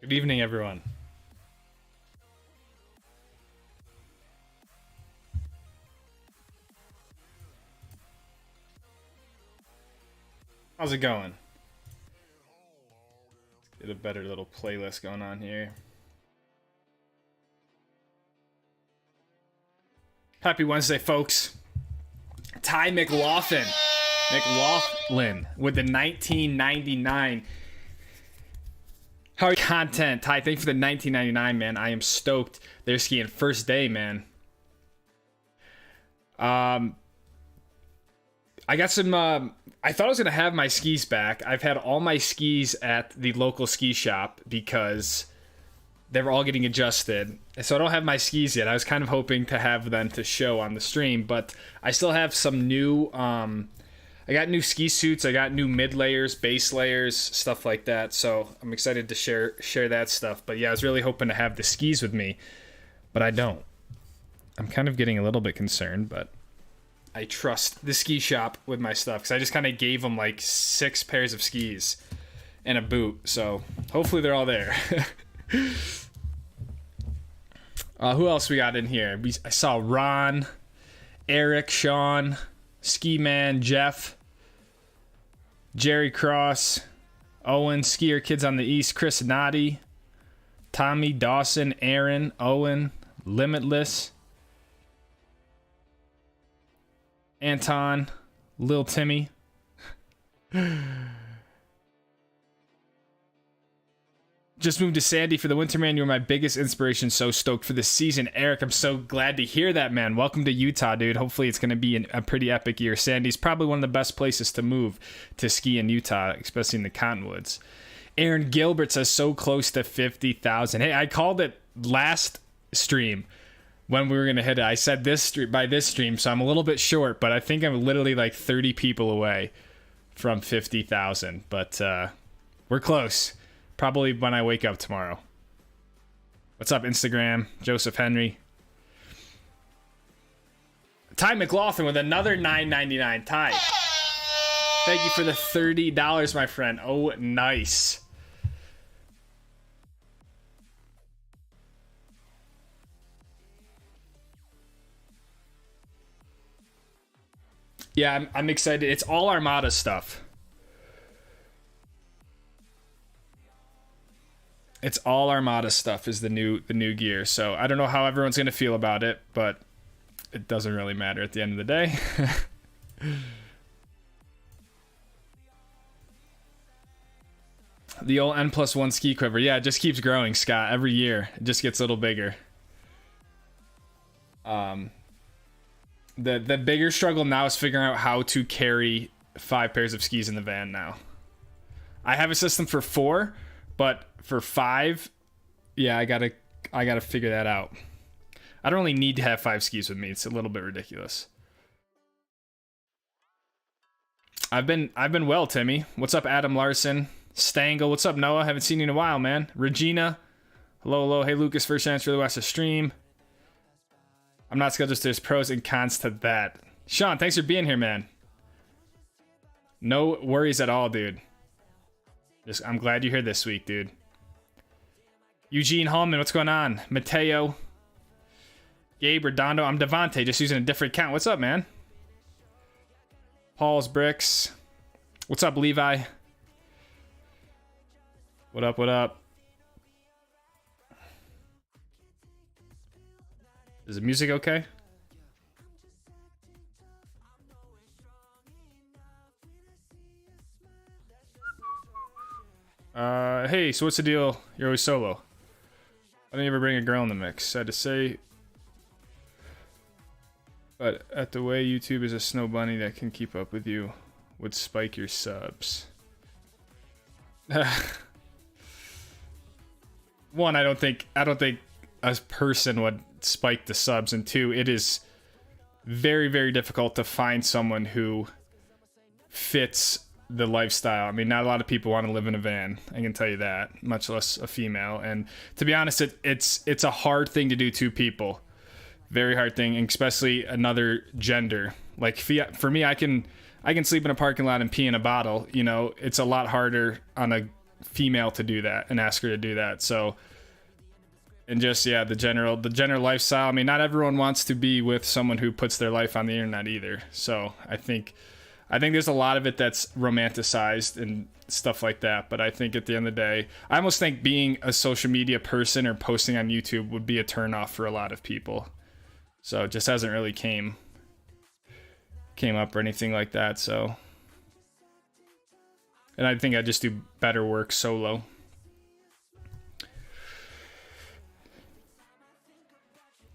Good evening, everyone. How's it going? Let's get a better little playlist going on here. Happy Wednesday, folks. Ty McLaughlin with the 1999 How content. Ty, thank you for the 1999, man. I am stoked. They're skiing first day, man. I got some, I thought I was going to have my skis back. I've had all my skis at the local ski shop because they were all getting adjusted. So I don't have my skis yet. I was kind of hoping to have them to show on the stream, but I still have some new, I got new ski suits. I got new mid layers, base layers, stuff like that. So I'm excited to share that stuff. But yeah, I was really hoping to have the skis with me, but I don't. I'm kind of getting a little bit concerned, but I trust the ski shop with my stuff because I just kind of gave them like 6 pairs of skis and a boot. So hopefully they're all there. Who else we got in here? I saw Ron, Eric, Sean, Ski Man, Jeff, Jerry Cross, Owen, Skier Kids on the East, Chris Noddy, Tommy, Dawson, Aaron, Owen, Limitless, Anton, Lil Timmy. Just moved to Sandy for the winter, man. You were my biggest inspiration. So stoked for this season. Eric, I'm so glad to hear that, man. Welcome to Utah, dude. Hopefully it's going to be a pretty epic year. Sandy's probably one of the best places to move to ski in Utah, especially in the Cottonwoods. Aaron Gilbert says so close to 50,000. Hey, I called it last stream when we were going to hit it. I said by this stream, so I'm a little bit short, but I think I'm literally like 30 people away from 50,000. But we're close. Probably when I wake up tomorrow. What's up, Instagram? Joseph Henry. Ty McLaughlin with another $9.99. Ty, thank you for the $30, my friend. Oh, nice. Yeah, I'm excited. It's all Armada stuff. It's all Armada stuff is the new gear. So I don't know how everyone's going to feel about it, but it doesn't really matter at the end of the day. The old N+1 ski quiver. Yeah, it just keeps growing, Scott. Every year, it just gets a little bigger. The bigger struggle now is figuring out how to carry 5 pairs of skis in the van now. I have a system for 4, but for 5, yeah, I gotta figure that out. I don't really need to have 5 skis with me. It's a little bit ridiculous. I've been well, Timmy. What's up, Adam Larson? Stangle. What's up, Noah? Haven't seen you in a while, man. Regina. Hello. Hey, Lucas. First chance really watch the stream. I'm not scheduled. There's pros and cons to that. Sean, thanks for being here, man. No worries at all, dude. I'm glad you're here this week, dude. Eugene Hallman, what's going on? Mateo. Gabe Redondo. I'm Devontae, just using a different account. What's up, man? Paul's Bricks. What's up, Levi? What up, what up? Is the music okay? Hey, so what's the deal? You're always solo. I don't ever bring a girl in the mix. Sad to say. But at the way YouTube is a snow bunny that can keep up with you would spike your subs. One, I don't think a person would spike the subs, and two, it is very, very difficult to find someone who fits the lifestyle. I mean, not a lot of people want to live in a van, I can tell you that, much less a female. And to be honest, it's a hard thing to do to people. Very hard thing, and especially another gender. Like for me, I can sleep in a parking lot and pee in a bottle. You know, it's a lot harder on a female to do that and ask her to do that. So, and just, yeah, the general lifestyle. I mean, not everyone wants to be with someone who puts their life on the internet either. So I think there's a lot of it that's romanticized and stuff like that. But I think at the end of the day, I almost think being a social media person or posting on YouTube would be a turnoff for a lot of people. So it just hasn't really came up or anything like that. So, and I think I just do better work solo.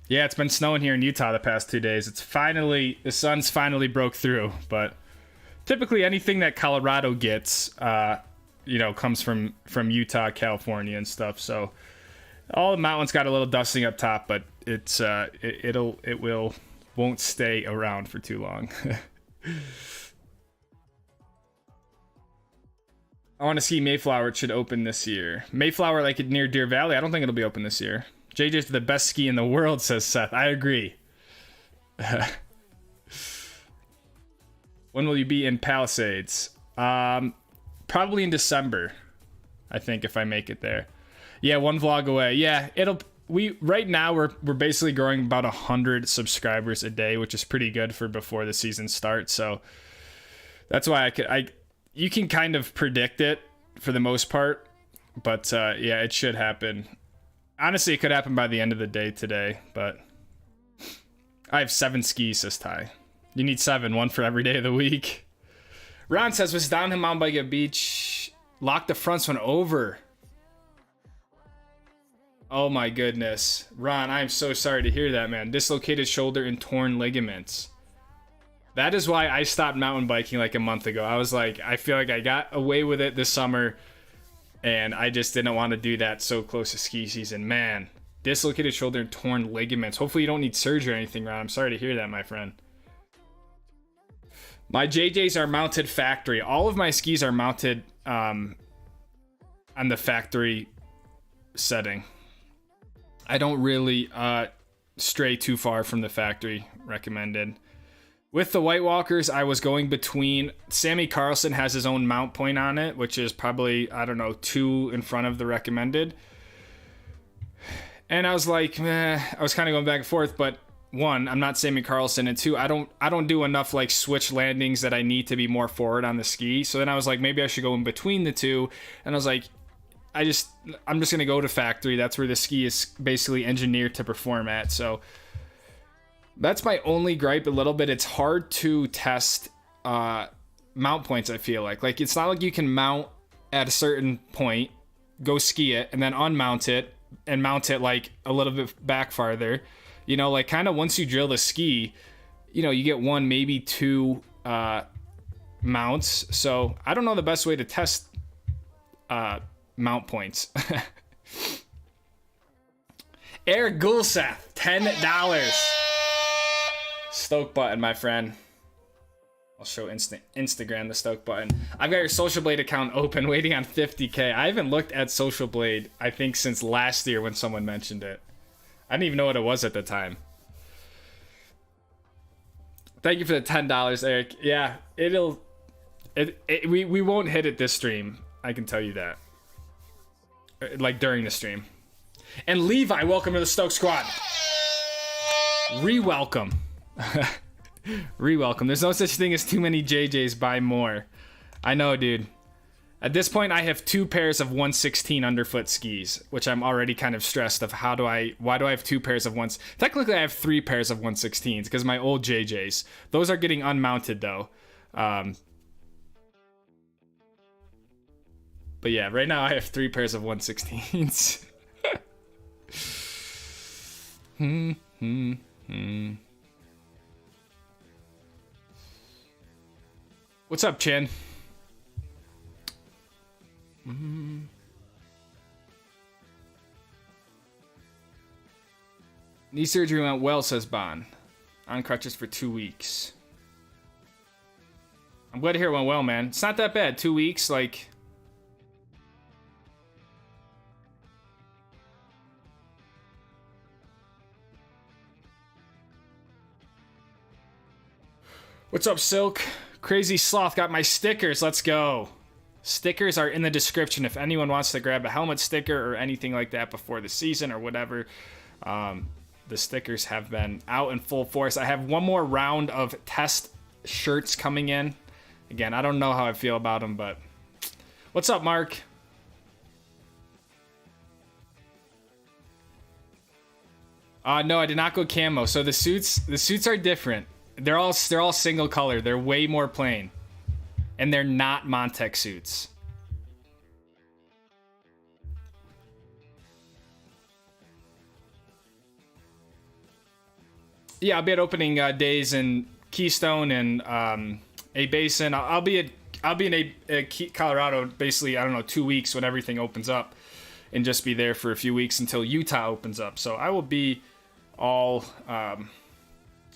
Yeah, it's been snowing here in Utah the past 2 days. The sun's finally broke through, but typically anything that Colorado gets, comes from Utah, California and stuff. So all the mountains got a little dusting up top, but it won't stay around for too long. I want to ski Mayflower. It should open this year. Mayflower, like near Deer Valley, I don't think it'll be open this year. JJ's the best ski in the world, says Seth. I agree. When will you be in Palisades? Probably in December, I think, if I make it there. Yeah, one vlog away. Yeah, right now we're basically growing about 100 subscribers a day, which is pretty good for before the season starts. So that's why you can kind of predict it for the most part, but yeah, it should happen. Honestly, it could happen by the end of the day today, but I have 7 skis, says Ty. You need 7, one for every day of the week. Ron says, was downhill mountain bike at beach. Lock the fronts one over. Oh my goodness. Ron, I'm so sorry to hear that, man. Dislocated shoulder and torn ligaments. That is why I stopped mountain biking like a month ago. I was like, I feel like I got away with it this summer, and I just didn't want to do that so close to ski season. Man, dislocated shoulder and torn ligaments. Hopefully you don't need surgery or anything, Ron. I'm sorry to hear that, my friend. My JJs are mounted factory. All of my skis are mounted on the factory setting. I don't really stray too far from the factory recommended. With the White Walkers, I was going between... Sammy Carlson has his own mount point on it, which is probably, I don't know, 2 in front of the recommended. And I was like, I was kind of going back and forth, but 1, I'm not Sammy Carlson, and 2, I don't do enough like switch landings that I need to be more forward on the ski. So then I was like, maybe I should go in between the 2. And I was like, I'm just going to go to factory. That's where the ski is basically engineered to perform at. So that's my only gripe a little bit. It's hard to test mount points, I feel like. Like, it's not like you can mount at a certain point, go ski it, and then unmount it, and mount it, like, a little bit back farther. You know, like, kind of once you drill the ski, you know, you get 1, maybe 2 mounts. So, I don't know the best way to test mount points. Eric Gulseth, $10. Stoke button, my friend. I'll show Instagram the Stoke button. I've got your Social Blade account open, waiting on 50K. I haven't looked at Social Blade, I think, since last year when someone mentioned it. I didn't even know what it was at the time. Thank you for the $10, Eric. Yeah, we won't hit it this stream. I can tell you that. Like during the stream. And Levi, welcome to the Stoke Squad. Re-welcome. Re-welcome. There's no such thing as too many JJs, buy more. I know, dude. At this point, I have 2 pairs of 116 underfoot skis, which I'm already kind of stressed of why do I have 2 pairs of ones? Technically, I have 3 pairs of 116s because my old JJs. Those are getting unmounted though. But yeah, right now I have 3 pairs of 116s. What's up, Chin? Knee surgery went well, says Bon. On crutches for 2 weeks. I'm glad to hear it went well, man. It's not that bad. 2 weeks, like... What's up, Silk? Crazy Sloth got my stickers. Let's go. Stickers are in the description if anyone wants to grab a helmet sticker or anything like that before the season or whatever. The stickers have been out in full force. I have one more round of test shirts coming in. Again, I don't know how I feel about them, but... What's up, Mark? No, I did not go camo. So the suits are different. They're all single color. They're way more plain. And they're not Montec suits. Yeah, I'll be at opening days in Keystone and A Basin. I'll be in Colorado basically, I don't know, 2 weeks when everything opens up, and just be there for a few weeks until Utah opens up. So I will be all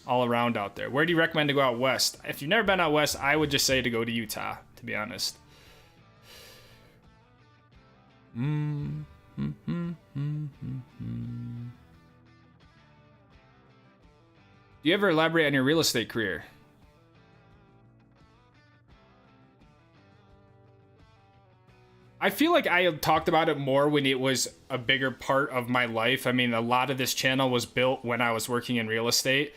around out there. Where do you recommend to go out west? If you've never been out west, I would just say to go to Utah, to be honest. Do you ever elaborate on your real estate career? I feel like I talked about it more when it was a bigger part of my life. I mean, a lot of this channel was built when I was working in real estate.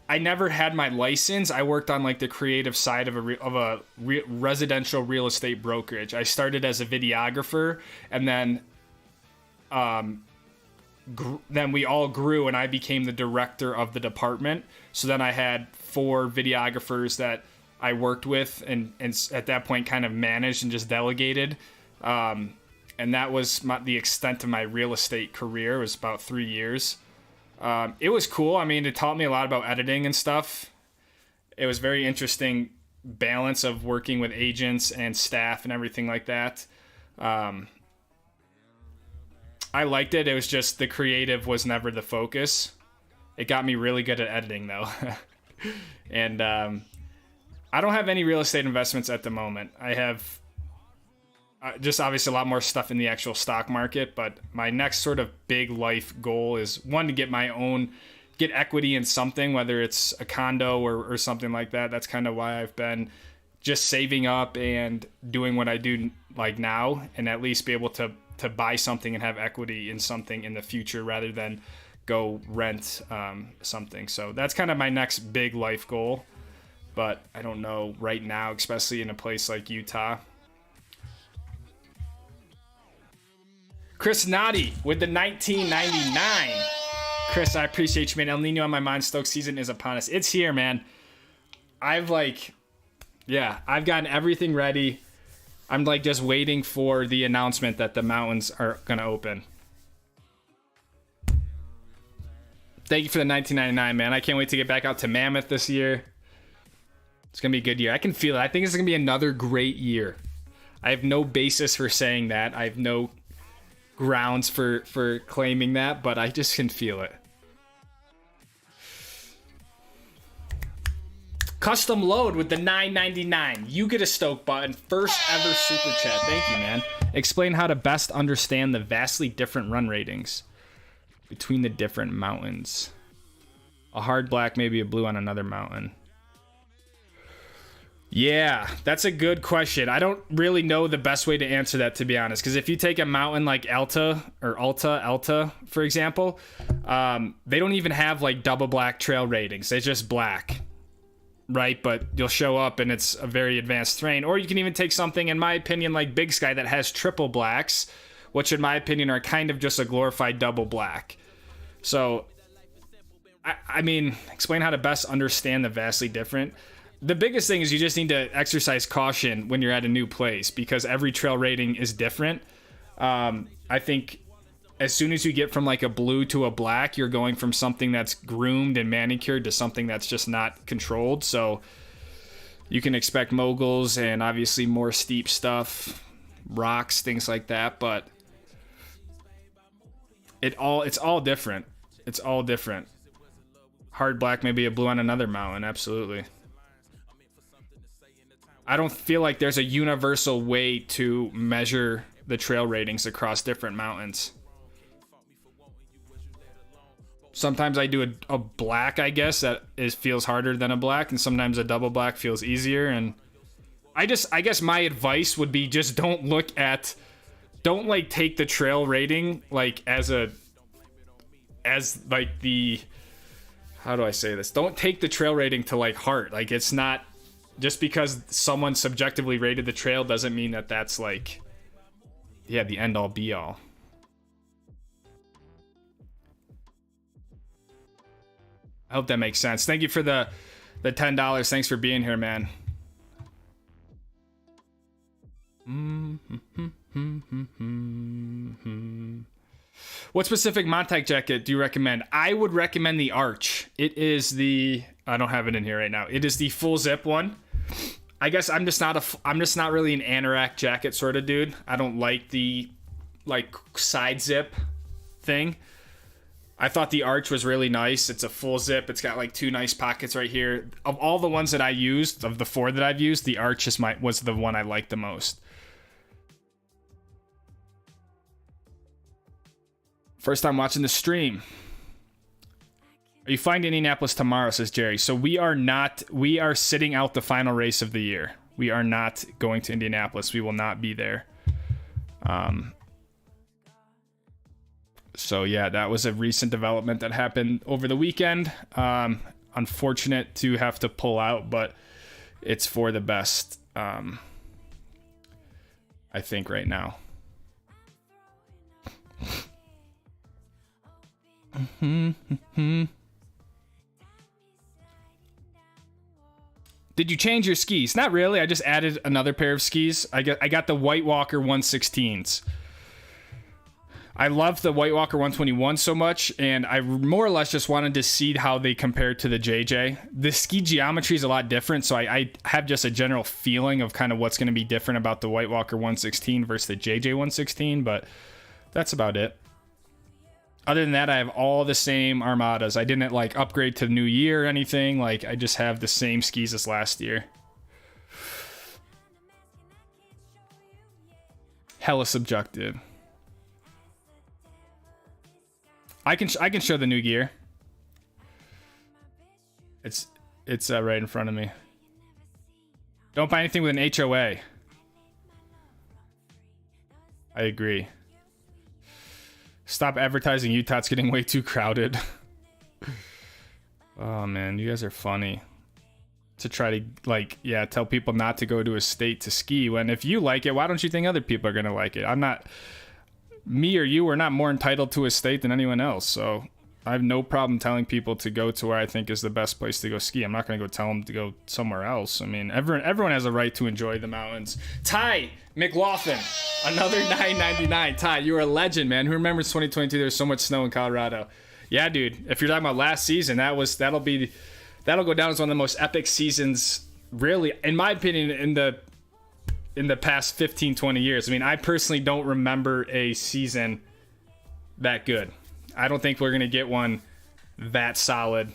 I never had my license. I worked on like the creative side of a residential real estate brokerage. I started as a videographer, and then we all grew, and I became the director of the department. So then I had 4 videographers that I worked with, and at that point kind of managed and just delegated. And that was the extent of my real estate career. It was about 3 years. It was cool. I mean, it taught me a lot about editing and stuff. It was very interesting balance of working with agents and staff and everything like that. I liked it. It was just the creative was never the focus. It got me really good at editing, though. And I don't have any real estate investments at the moment. I have just obviously a lot more stuff in the actual stock market, but my next sort of big life goal is, one, to get equity in something, whether it's a condo or something like that. That's kind of why I've been just saving up and doing what I do like now, and at least be able to buy something and have equity in something in the future rather than go rent something. So that's kind of my next big life goal, but I don't know right now, especially in a place like Utah. Chris Noddy with the 1999. Chris, I appreciate you, man. El Nino on my mind. Stoke season is upon us. It's here, man. I've gotten everything ready. I'm like just waiting for the announcement that the mountains are going to open. Thank you for the 1999, man. I can't wait to get back out to Mammoth this year. It's going to be a good year. I can feel it. I think it's going to be another great year. I have no basis for saying that. I have no grounds for claiming that, but I just can feel it. Custom Load with the $9.99. You get a Stoke button. First ever super chat. Thank you, man. Explain how to best understand the vastly different run ratings between the different mountains. A hard black, maybe a blue on another mountain. Yeah, that's a good question. I don't really know the best way to answer that, to be honest. Because if you take a mountain like Alta, for example, they don't even have like double black trail ratings. It's just black, right? But you'll show up and it's a very advanced terrain. Or you can even take something, in my opinion, like Big Sky that has triple blacks, which in my opinion are kind of just a glorified double black. So, I mean, explain how to best understand the vastly different. The biggest thing is you just need to exercise caution when you're at a new place because every trail rating is different. I think as soon as you get from like a blue to a black, you're going from something that's groomed and manicured to something that's just not controlled. So you can expect moguls and obviously more steep stuff, rocks, things like that. But it's all different. It's all different. Hard black may be a blue on another mountain. Absolutely. I don't feel like there's a universal way to measure the trail ratings across different mountains. Sometimes I do a black, I guess, that feels harder than a black, and sometimes a double black feels easier. And I guess my advice would be just don't like take the trail rating like as like the, how do I say this? Don't take the trail rating to like heart. Like it's not. Just because someone subjectively rated the trail doesn't mean that that's like, yeah, the end all be all. I hope that makes sense. Thank you for the $10. Thanks for being here, man. What specific Montag jacket do you recommend? I would recommend the Arch. It is the, I don't have it in here right now. It is the full zip one. I guess I'm just not really an anorak jacket sort of dude. I don't like the like side zip thing. I thought the Arch was really nice. It's a full zip. It's got like two nice pockets right here. Of all the ones that I used, of the 4 that I've used, the Arch was the one I liked the most. First time watching the stream. Are you flying to Indianapolis tomorrow, says Jerry? So we are sitting out the final race of the year. We are not going to Indianapolis. We will not be there. So yeah, that was a recent development that happened over the weekend. Unfortunate to have to pull out, but it's for the best, I think right now. Did you change your skis? Not really. I just added another pair of skis. I got the White Walker 116s. I love the White Walker 121 so much, and I more or less just wanted to see how they compare to the JJ. The ski geometry is a lot different, so I have just a general feeling of kind of what's going to be different about the White Walker 116 versus the JJ 116, but that's about it. Other than that, I have all the same Armadas. I didn't like upgrade to the new year or anything. Like I just have the same skis as last year. Hella subjective. I can show the new gear. It's right in front of me. Don't buy anything with an HOA. I agree. Stop advertising Utah. It's getting way too crowded. Oh man, you guys are funny. To try to like, yeah, tell people not to go to a state to ski when if you like it, why don't you think other people are gonna like it? I'm not, me or you are not more entitled to a state than anyone else. So I have no problem telling people to go to where I think is the best place to go ski. I'm not gonna go tell them to go somewhere else. I mean, everyone has a right to enjoy the mountains. Ty McLaughlin, another $9.99. Ty, you're a legend, man. Who remembers 2022? There was so much snow in Colorado. Yeah, dude. If you're talking about last season, that'll go down as one of the most epic seasons, really, in my opinion, in the past 15, 20 years. I mean, I personally don't remember a season that good. I don't think we're gonna get one that solid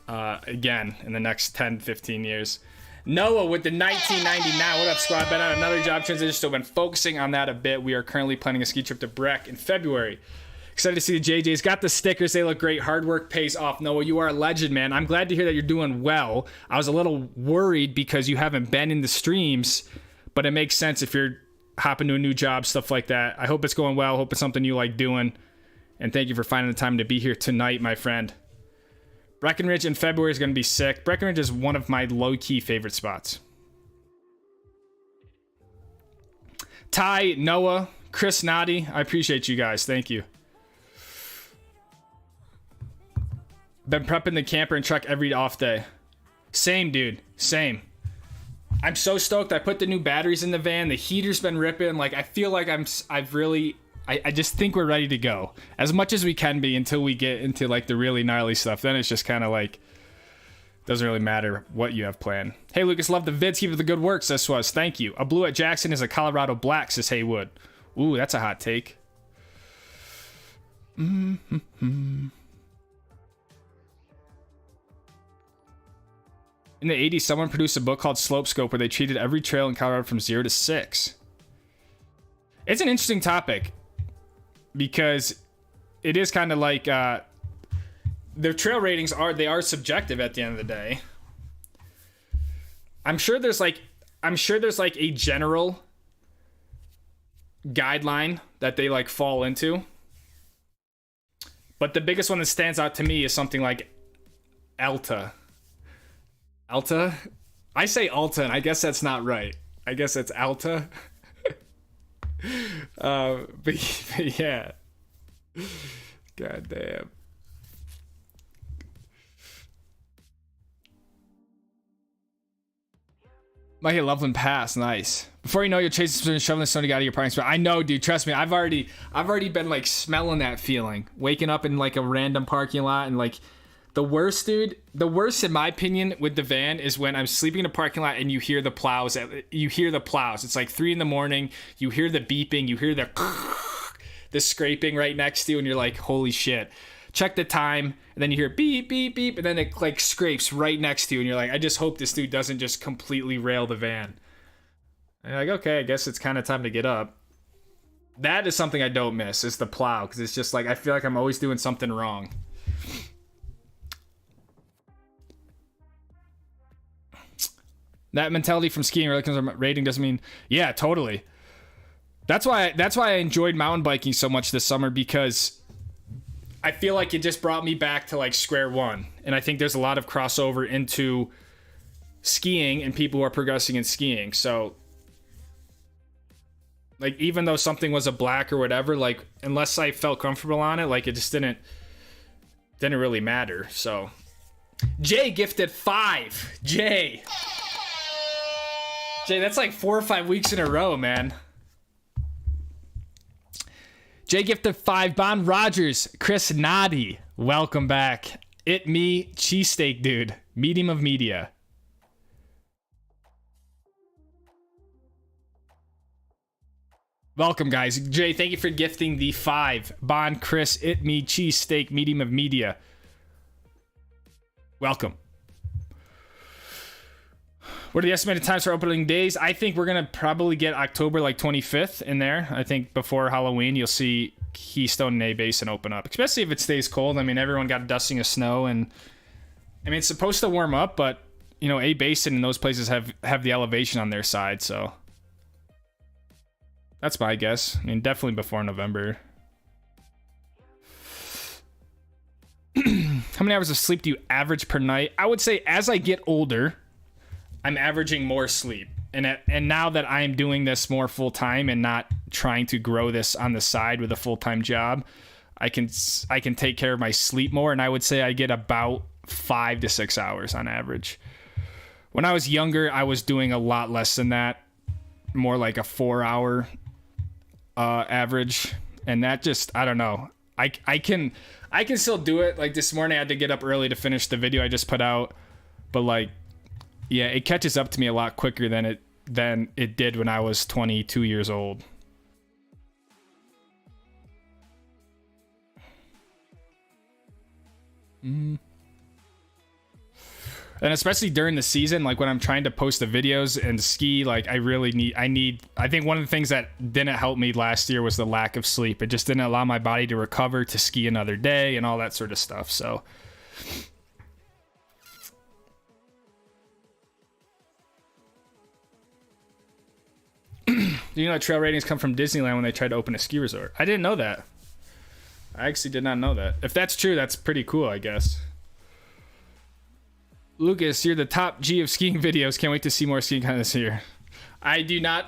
again in the next 10, 15 years. Noah with the 1999. What up, squad? Been on another job transition, still been focusing on that a bit. We are currently planning a ski trip to Breck in February. Excited to see the JJs. Got the stickers. They look great. Hard work pays off. Noah, you are a legend, man. I'm glad to hear that you're doing well. I was a little worried because you haven't been in the streams, but it makes sense if you're hopping to a new job, stuff like that. I hope it's going well. Hope it's something you like doing. And thank you for finding the time to be here tonight, my friend. Breckenridge in February is going to be sick. Breckenridge is one of my low-key favorite spots. Ty, Noah, Chris, Noddy, I appreciate you guys. Thank you. Been prepping the camper and truck every off day. Same, dude. Same. I'm so stoked. I put the new batteries in the van. The heater's been ripping. Like, I feel like I just think we're ready to go. As much as we can be until we get into, like, the really gnarly stuff. Then it's just kind of like, doesn't really matter what you have planned. Hey, Lucas, love the vids. Keep up the good work, says Swaz. Thank you. A blue at Jackson is a Colorado black, says Haywood. Ooh, that's a hot take. In the 80s, someone produced a book called Slope Scope where they treated every trail in Colorado from 0 to 6. It's an interesting topic because it is kind of like the trail ratings are subjective at the end of the day. I'm sure there's like a general guideline that they like fall into. But the biggest one that stands out to me is something like Alta. Alta? I say Alta, and I guess that's not right. I guess it's Alta. But yeah. God damn. Might hit Loveland Pass, nice. Before you know, you're chasing shoving the snow to get out of your parking spot. I know, dude. Trust me. I've already been like smelling that feeling, waking up in like a random parking lot and like the worst, dude. The worst, in my opinion, with the van is when I'm sleeping in a parking lot and you hear the plows. It's like 3 a.m. You hear the beeping. You hear the scraping right next to you, and you're like, holy shit. Check the time, and then you hear beep, beep, beep, and then it like scrapes right next to you, and you're like, I just hope this dude doesn't just completely rail the van. And you're like, okay, I guess it's kind of time to get up. That is something I don't miss, is the plow, because it's just like, I feel like I'm always doing something wrong. That mentality from skiing really comes from rating doesn't mean, yeah, totally. That's why I enjoyed mountain biking so much this summer, because I feel like it just brought me back to like square one. And I think there's a lot of crossover into skiing and people who are progressing in skiing. So like, even though something was a black or whatever, like unless I felt comfortable on it, like it just didn't really matter. So Jay gifted 5. Jay, that's like 4 or 5 weeks in a row, man. Jay gifted 5. Bon Rogers, Chris Noddy, welcome back. It me, cheesesteak dude, medium of media. Welcome, guys. Jay, thank you for gifting the 5. Bon, Chris, it me, cheesesteak, medium of media. Welcome. What are the estimated times for opening days? I think we're going to probably get October like 25th in there. I think before Halloween, you'll see Keystone and A-Basin open up, especially if it stays cold. I mean, everyone got a dusting of snow, and I mean, it's supposed to warm up, but you know, A-Basin and those places have the elevation on their side, so that's my guess. I mean, definitely before November. How many hours of sleep do you average per night? I would say as I get older, I'm averaging more sleep. And now that I am doing this more full time and not trying to grow this on the side with a full-time job, I can take care of my sleep more, and I would say I get about 5 to 6 hours on average. When I was younger, I was doing a lot less than that, more like a 4-hour average, and that just, I don't know. I can still do it. Like this morning, I had to get up early to finish the video I just put out, but like, yeah, it catches up to me a lot quicker than it did when I was 22 years old. And especially during the season, like when I'm trying to post the videos and ski, like I think one of the things that didn't help me last year was the lack of sleep. It just didn't allow my body to recover to ski another day and all that sort of stuff. So you know, trail ratings come from Disneyland when they tried to open a ski resort. I didn't know that. I actually did not know that. If that's true, that's pretty cool, I guess. Lucas, you're the top G of skiing videos. Can't wait to see more skiing content this year. I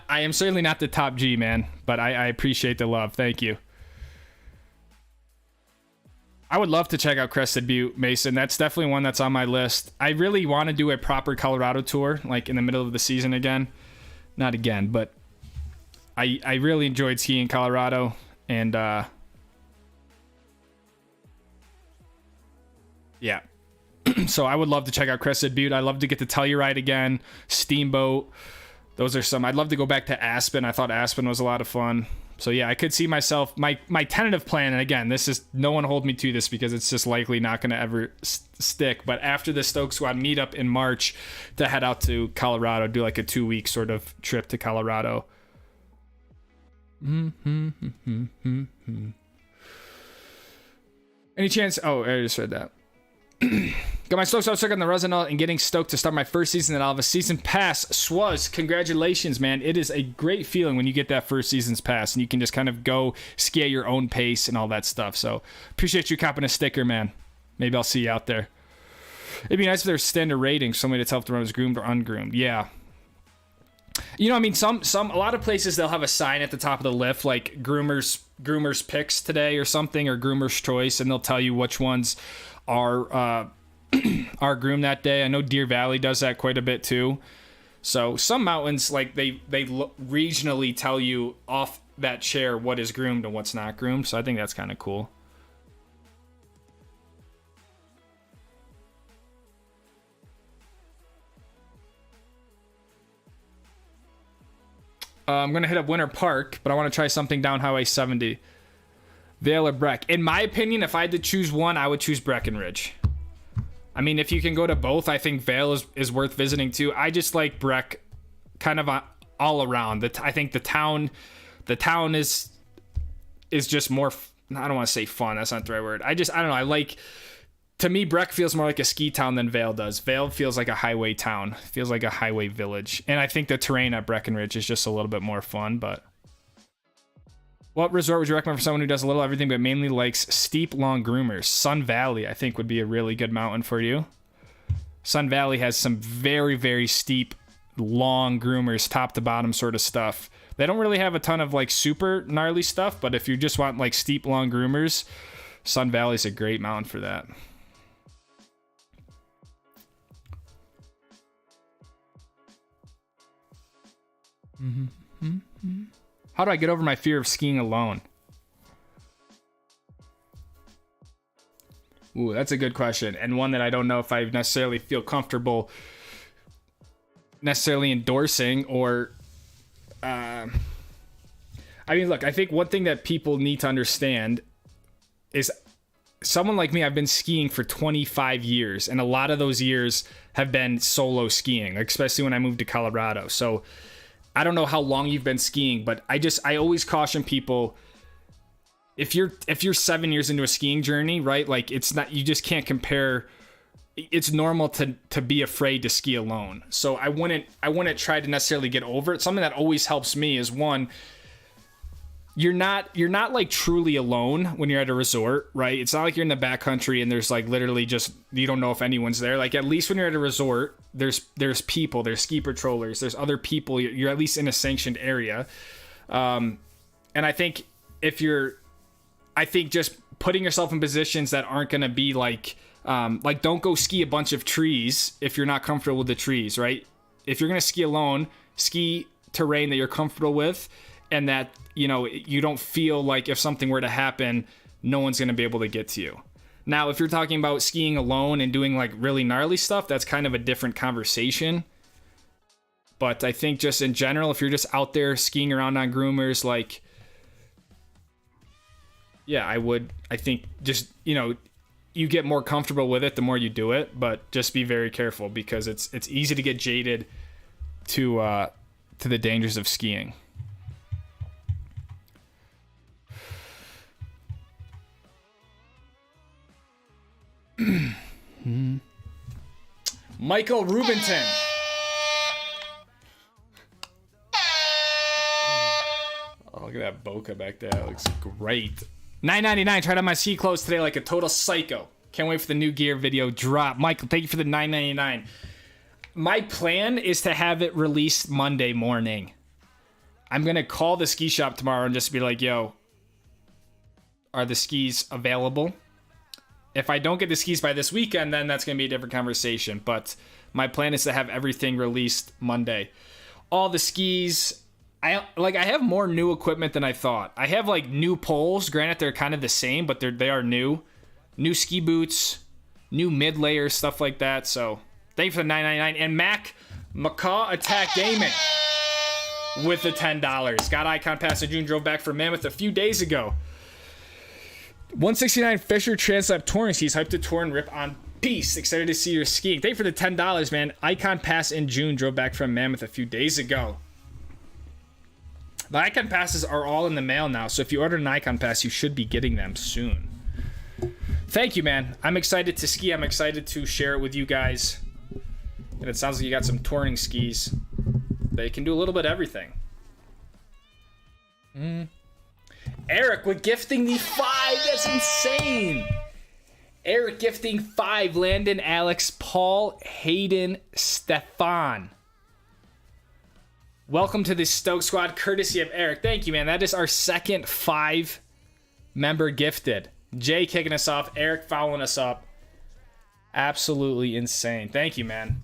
am certainly not the top G, man, but I appreciate the love. Thank you. I would love to check out Crested Butte, Mason. That's definitely one that's on my list. I really want to do a proper Colorado tour, like in the middle of the season again. Not again, but I really enjoyed skiing in Colorado, and yeah. So I would love to check out Crested Butte. I'd love to get to Telluride again, Steamboat. Those are some. I'd love to go back to Aspen. I thought Aspen was a lot of fun. So yeah, I could see myself, my tentative plan, and again, this is, no one hold me to this because it's just likely not going to ever stick, but after the Stoke Squad meetup in March, to head out to Colorado, do like a 2-week sort of trip to Colorado. Any chance? Oh, I just read that. Got my Stokes stuck on the Rosenau and getting stoked to start my first season, and I'll have a season pass. Swaz, congratulations, man. It is a great feeling when you get that first season's pass and you can just kind of go ski at your own pace and all that stuff. So appreciate you copping a sticker, man. Maybe I'll see you out there. It'd be nice if there's standard ratings, somebody to tell if the run is groomed or ungroomed. Yeah. You know, I mean, a lot of places they'll have a sign at the top of the lift like groomers picks today or something, or groomer's choice, and they'll tell you which ones are groomed that day. I know Deer Valley does that quite a bit too. So some mountains, like they regionally tell you off that chair what is groomed and what's not groomed. So I think that's kind of cool. I'm going to hit up Winter Park, but I want to try something down Highway 70. Vail or Breck. In my opinion, if I had to choose one, I would choose Breckenridge. I mean, if you can go to both, I think Vail is worth visiting too. I just like Breck kind of all around. I think the town is just more, I don't want to say fun, that's not the right word. I don't know, to me, Breck feels more like a ski town than Vail does. Vail feels like a highway town. Feels like a highway village. And I think the terrain at Breckenridge is just a little bit more fun, but... What resort would you recommend for someone who does a little everything but mainly likes steep, long groomers? Sun Valley, I think, would be a really good mountain for you. Sun Valley has some very, very steep, long groomers, top to bottom sort of stuff. They don't really have a ton of like super gnarly stuff, but if you just want like steep, long groomers, Sun Valley's a great mountain for that. How do I get over my fear of skiing alone? Ooh, that's a good question, and one that I don't know if I necessarily feel comfortable necessarily endorsing or... I mean, look, I think one thing that people need to understand is someone like me, I've been skiing for 25 years, and a lot of those years have been solo skiing, especially when I moved to Colorado. So I don't know how long you've been skiing, but I always caution people, if you're 7 years into a skiing journey, right? Like it's not, you just can't compare. It's normal to be afraid to ski alone. So I wouldn't try to necessarily get over it. Something that always helps me is, one, you're not like truly alone when you're at a resort, right? It's not like you're in the backcountry and there's like literally just, you don't know if anyone's there. Like at least when you're at a resort, there's people, there's ski patrollers, there's other people. You're at least in a sanctioned area. And I think just putting yourself in positions that aren't going to be like don't go ski a bunch of trees if you're not comfortable with the trees, right? If you're going to ski alone, ski terrain that you're comfortable with, and that, you know, you don't feel like if something were to happen, no one's going to be able to get to you. Now, if you're talking about skiing alone and doing like really gnarly stuff, that's kind of a different conversation. But I think just in general, if you're just out there skiing around on groomers, like, yeah, I think just, you know, you get more comfortable with it the more you do it, but just be very careful because it's easy to get jaded to the dangers of skiing. Michael Rubinton. Oh, look at that bokeh back there. That looks great. $9.99. Tried on my ski clothes today like a total psycho. Can't wait for the new gear video drop. Michael, thank you for the $9.99. My plan is to have it released Monday morning. I'm going to call the ski shop tomorrow and just be like, yo, are the skis available? If I don't get the skis by this weekend, then that's going to be a different conversation. But my plan is to have everything released Monday. All the skis, I have more new equipment than I thought. I have like new poles. Granted, they're kind of the same, but they are new. New ski boots, new mid layer, stuff like that. So thank you for the $9.99. And Macaw Attack Gaming with the $10. Got Icon Pass to June, drove back from Mammoth a few days ago. 169 Fisher Translap Touring Skis, hyped to tour and rip on Peace. Excited to see your skiing. Thank you for the $10, man. Icon Pass in June, drove back from Mammoth a few days ago. The Icon Passes are all in the mail now, so if you order an Icon Pass, you should be getting them soon. Thank you, man. I'm excited to ski. I'm excited to share it with you guys. And it sounds like you got some touring skis. They can do a little bit of everything. Eric with gifting the 5. That's insane. Eric gifting 5. Landon, Alex, Paul, Hayden, Stefan. Welcome to the Stoke Squad, courtesy of Eric. Thank you, man. That is our second 5-member gifted. Jay kicking us off. Eric following us up. Absolutely insane. Thank you, man.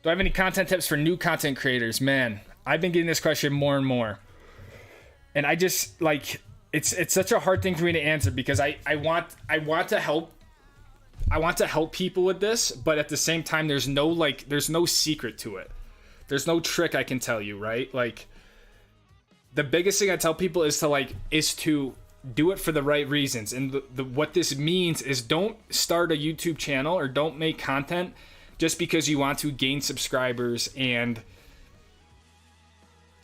Do I have any content tips for new content creators? Man, I've been getting this question more and more. And I just, like, it's such a hard thing for me to answer because I want to help. I want to help people with this, but at the same time, there's no secret to it. There's no trick I can tell you, right? Like, the biggest thing I tell people is to do it for the right reasons. And what this means is don't start a YouTube channel or don't make content just because you want to gain subscribers and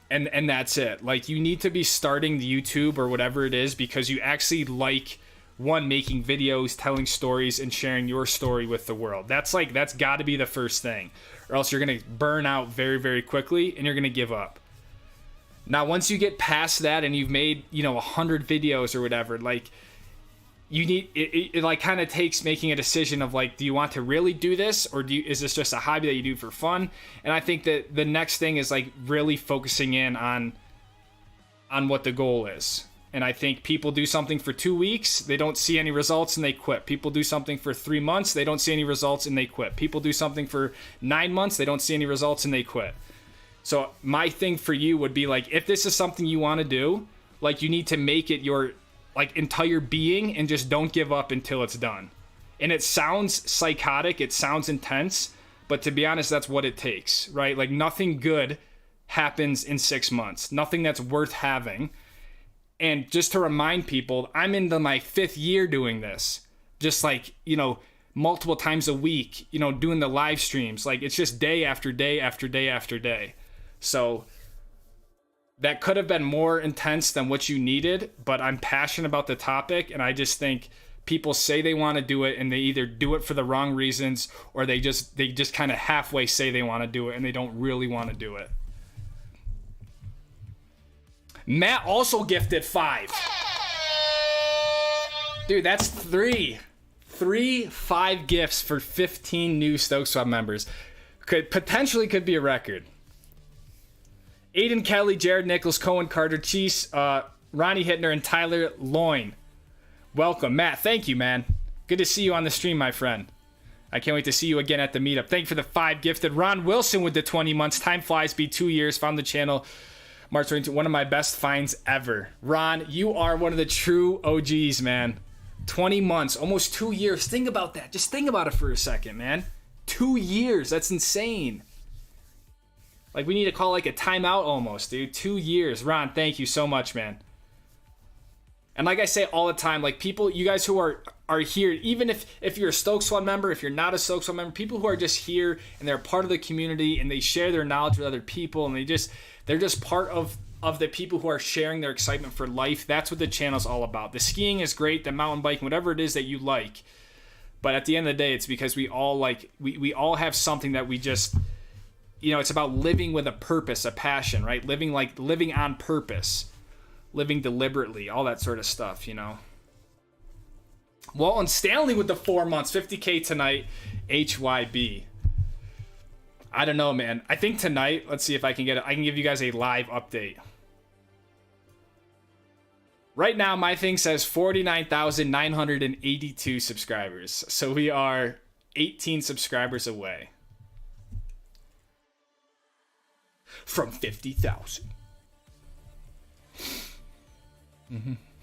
that's it. Like, you need to be starting the YouTube or whatever it is because you actually like, one, making videos, telling stories, and sharing your story with the world. That's got to be the first thing, or else you're going to burn out very, very quickly and you're going to give up. Now, once you get past that and you've made, 100 videos or whatever, like, you need it like kind of takes making a decision of like, do you want to really do this, or is this just a hobby that you do for fun? And I think that the next thing is like really focusing in on what the goal is. And I think people do something for 2 weeks, they don't see any results and they quit. People do something for 3 months, they don't see any results and they quit. People do something for 9 months, they don't see any results and they quit. So my thing for you would be like, if this is something you want to do, like, you need to make it your like entire being and just don't give up until it's done. And it sounds psychotic, it sounds intense, but to be honest, that's what it takes, right? Like, nothing good happens in 6 months, nothing that's worth having. And just to remind people, I'm into my 5th year doing this, just like, multiple times a week, doing the live streams. Like, it's just day after day after day after day. So that could have been more intense than what you needed, but I'm passionate about the topic, and I just think people say they want to do it, and they either do it for the wrong reasons, or they just kind of halfway say they want to do it, and they don't really want to do it. Matt also gifted 5. Dude, that's 3. 5 gifts for 15 new Stoke Squad members. Could be a record. Aiden Kelly, Jared Nichols, Cohen Carter, Cheese, Ronnie Hittner, and Tyler Loyne. Welcome, Matt. Thank you, man. Good to see you on the stream, my friend. I can't wait to see you again at the meetup. Thank you for the 5 gifted. Ron Wilson with the 20 months. Time flies, be 2 years. Found the channel March 22. One of my best finds ever. Ron, you are one of the true OGs, man. 20 months, almost 2 years. Think about that. Just think about it for a second, man. 2 years. That's insane. Like, we need to call like a timeout almost, dude. 2 years. Ron, thank you so much, man. And like I say all the time, like, people, you guys who are here, even if you're a Stokes One member, if you're not a Stokes One member, people who are just here and they're part of the community and they share their knowledge with other people and they're just part of the people who are sharing their excitement for life. That's what the channel's all about. The skiing is great, the mountain biking, whatever it is that you like. But at the end of the day, it's because we all we all have something that we just, you know, it's about living with a purpose, a passion, right? Living on purpose, living deliberately, all that sort of stuff, you know. Walton Stanley with the 4 months, 50K tonight, HYB. I don't know, man. I think tonight, let's see if I can get it. I can give you guys a live update. Right now, my thing says 49,982 subscribers. So we are 18 subscribers away from 50,000. Are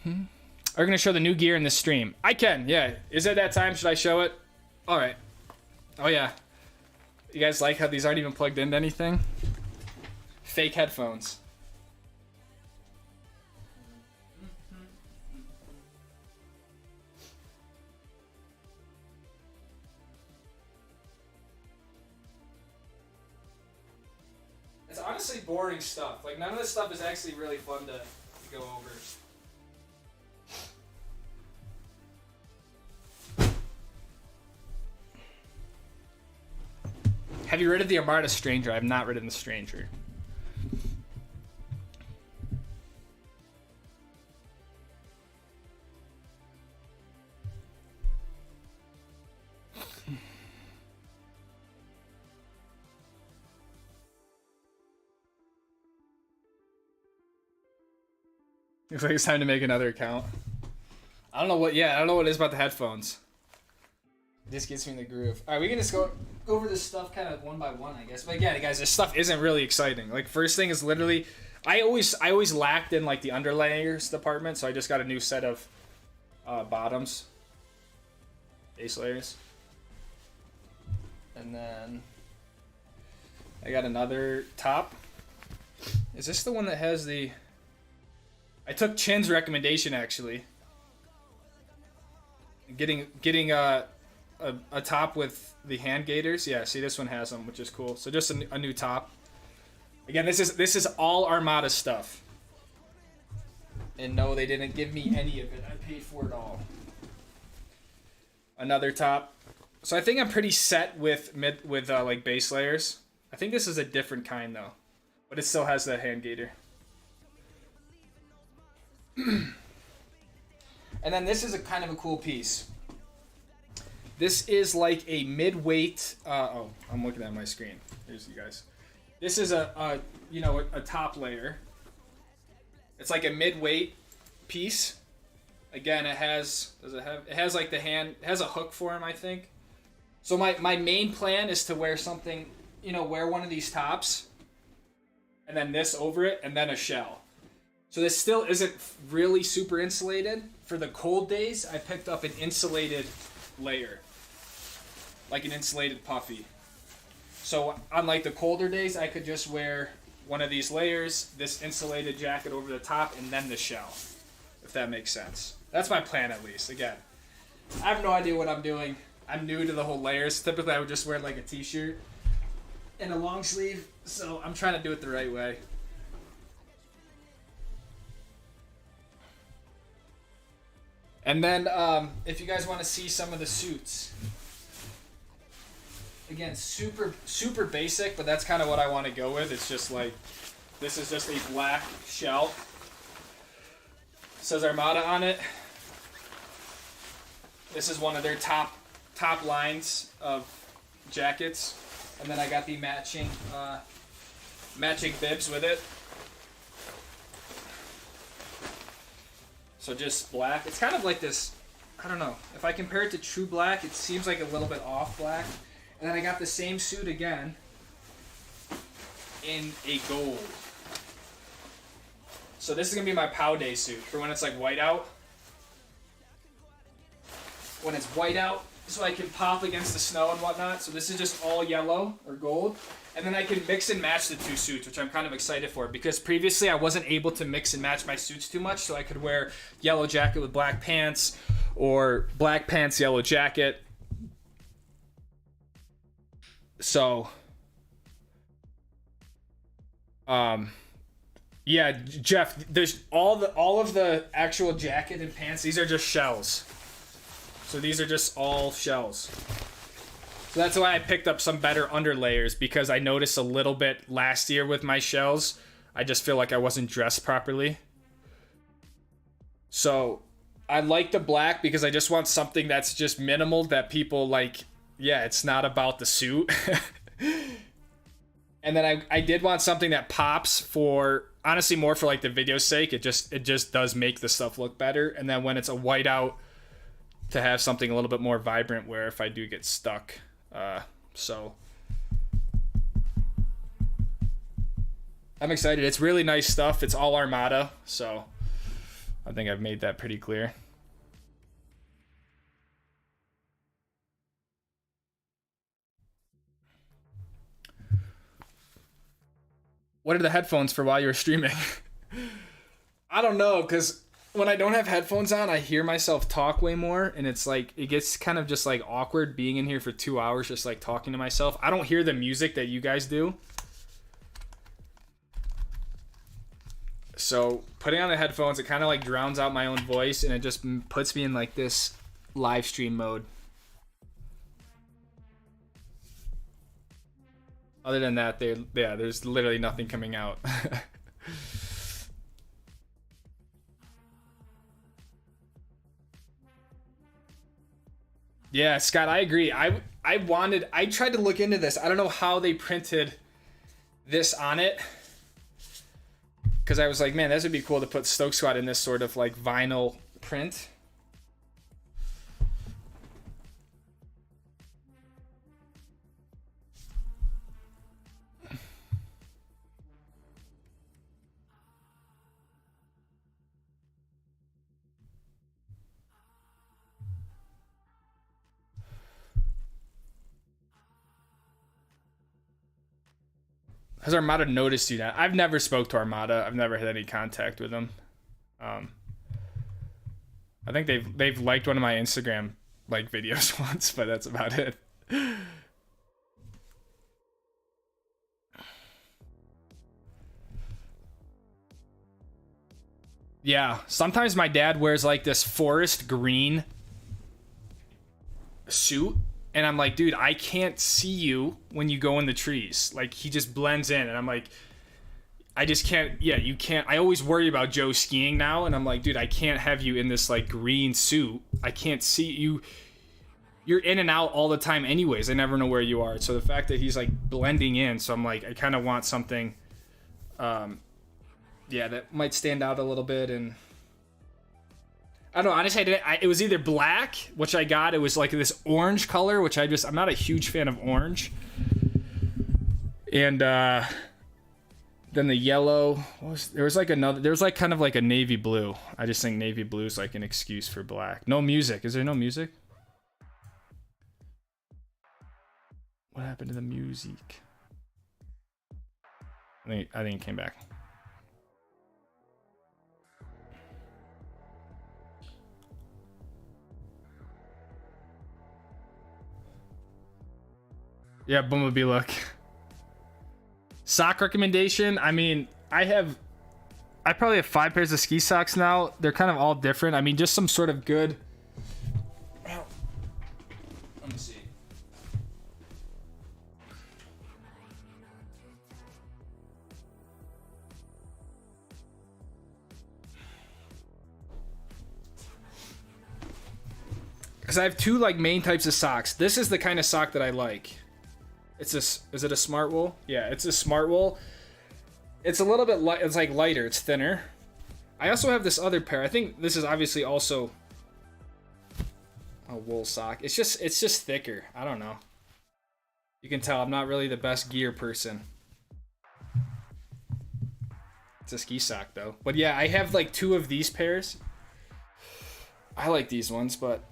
you going to show the new gear in the stream? I can, yeah. Is it that time? Should I show it? All right. Oh, yeah. You guys like how these aren't even plugged into anything? Fake headphones. It's honestly boring stuff. Like, none of this stuff is actually really fun to go over. Have you ridden the Armada Stranger? I have not ridden the Stranger. Looks like it's time to make another account. I don't know what it is about the headphones. It just gets me in the groove. All right, we can just go over this stuff kind of one by one, I guess. But again, guys, this stuff isn't really exciting. Like, first thing is literally, I always lacked in like the underlayers department, so I just got a new set of bottoms, base layers, and then I got another top. Is this the one that has the? I took Chin's recommendation actually. Getting a top with the hand gaiters. Yeah, see, this one has them, which is cool. So just a new top. Again, this is all Armada stuff. And no, they didn't give me any of it. I paid for it all. Another top. So I think I'm pretty set with like base layers. I think this is a different kind though, but it still has that hand gaiter. And then this is a kind of a cool piece. This is like a mid-weight. Oh, I'm looking at my screen. Here's you guys. This is a top layer. It's like a mid-weight piece. Again, it has like the hand. It has a hook for him, I think. So my main plan is to wear something, wear one of these tops, and then this over it, and then a shell. So this still isn't really super insulated. For the cold days, I picked up an insulated layer. Like an insulated puffy. So on like the colder days, I could just wear one of these layers, this insulated jacket over the top, and then the shell. If that makes sense. That's my plan at least. Again, I have no idea what I'm doing. I'm new to the whole layers. Typically, I would just wear like a t-shirt and a long sleeve. So I'm trying to do it the right way. And then, if you guys want to see some of the suits, again, super basic, but that's kind of what I want to go with. It's just like, this is just a black shell. It says Armada on it. This is one of their top lines of jackets, and then I got the matching bibs with it. So just black. It's kind of like this, I don't know. If I compare it to true black, it seems like a little bit off black. And then I got the same suit again in a gold. So this is going to be my POW day suit for when it's like white out. when it's white out, so I can pop against the snow and whatnot. So this is just all yellow or gold. And then I can mix and match the two suits, which I'm kind of excited for, because previously I wasn't able to mix and match my suits too much, so I could wear yellow jacket with black pants, or black pants, yellow jacket. So, yeah, Jeff, there's all of the actual jacket and pants, these are just shells. So these are just all shells. So that's why I picked up some better underlayers, because I noticed a little bit last year with my shells. I just feel like I wasn't dressed properly. So I like the black because I just want something that's just minimal that people like. Yeah, it's not about the suit. And then I did want something that pops for, honestly, more for like the video's sake. It just does make the stuff look better. And then when it's a whiteout, to have something a little bit more vibrant where if I do get stuck. So I'm excited. It's really nice stuff. It's all Armada, so I think I've made that pretty clear. What are the headphones for while you're streaming? I don't know, because when I don't have headphones on, I hear myself talk way more, and it's like, it gets kind of just like awkward being in here for 2 hours just like talking to myself. I don't hear the music that you guys do. So putting on the headphones, it kind of like drowns out my own voice, and it just puts me in like this live stream mode. Other than that, there's literally nothing coming out. Yeah, Scott, I agree. I tried to look into this. I don't know how they printed this on it, because I was like, man, this would be cool to put Stoke Squad in this sort of like vinyl print. Has Armada noticed you now? I've never spoke to Armada. I've never had any contact with them. I think they've liked one of my Instagram like videos once, but that's about it. Yeah, sometimes my dad wears like this forest green suit, and I'm like, dude, I can't see you when you go in the trees. Like, he just blends in, and I'm like, I just can't. Yeah, you can't. I always worry about Joe skiing now, and I'm like, dude, I can't have you in this like green suit. I can't see you. You're in and out all the time anyways. I never know where you are. So the fact that he's like blending in, so I'm like, I kind of want something yeah, that might stand out a little bit. And I don't know, honestly, it was either black, which I got. It was like this orange color, which I'm not a huge fan of orange. And then the yellow, there was like kind of like a navy blue. I just think navy blue is like an excuse for black. No music. Is there no music? What happened to the music? I think it came back. Yeah, Bumblebee look. Sock recommendation. I mean, I probably have 5 pairs of ski socks now. They're kind of all different. I mean, just some sort of good. Let me see. Because I have 2 like main types of socks. This is the kind of sock that I like. Is it a smart wool? Yeah, it's a smart wool. It's a little bit light. It's like lighter. It's thinner. I also have this other pair. I think this is obviously also a wool sock. It's just thicker. I don't know. You can tell I'm not really the best gear person. It's a ski sock though. But yeah, I have like 2 of these pairs. I like these ones, but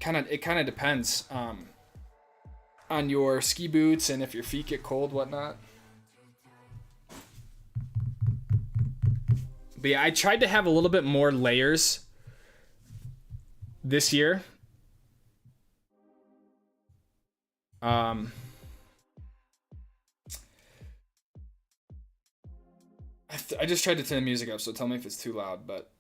kind of depends on your ski boots and if your feet get cold, whatnot. But yeah, I tried to have a little bit more layers this year. I just tried to turn the music up, so tell me if it's too loud. But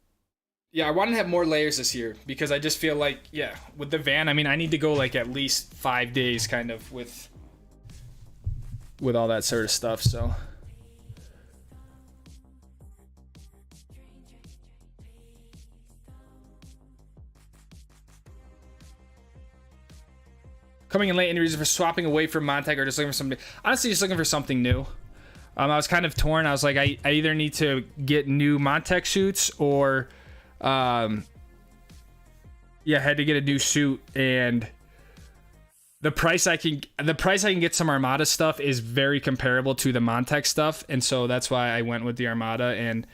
yeah, I want to have more layers this year because I just feel like, yeah, with the van, I mean, I need to go like at least 5 days kind of with all that sort of stuff, so. Coming in late, any reason for swapping away from Montec or just looking for something? Honestly, just looking for something new. I was kind of torn. I was like, I either need to get new Montec suits or, yeah, had to get a new suit, and the price I can get some Armada stuff is very comparable to the Montec stuff, and so that's why I went with the Armada. And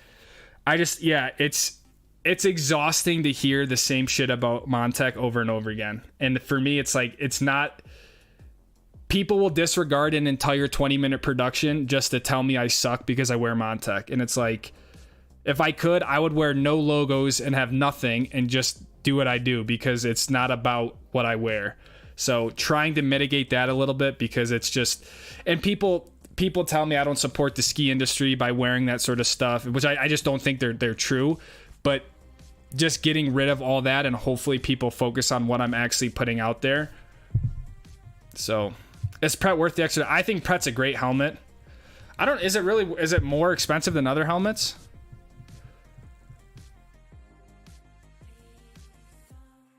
I just, yeah, it's exhausting to hear the same shit about Montec over and over again. And for me, it's like, it's not, people will disregard an entire 20-minute production just to tell me I suck because I wear Montec. And it's like, if I could, I would wear no logos and have nothing and just do what I do, because it's not about what I wear. So trying to mitigate that a little bit, because it's just, and people tell me I don't support the ski industry by wearing that sort of stuff, which I just don't think they're true. But just getting rid of all that, and hopefully people focus on what I'm actually putting out there. So is Pret worth the extra? I think Pret's a great helmet. Is it more expensive than other helmets?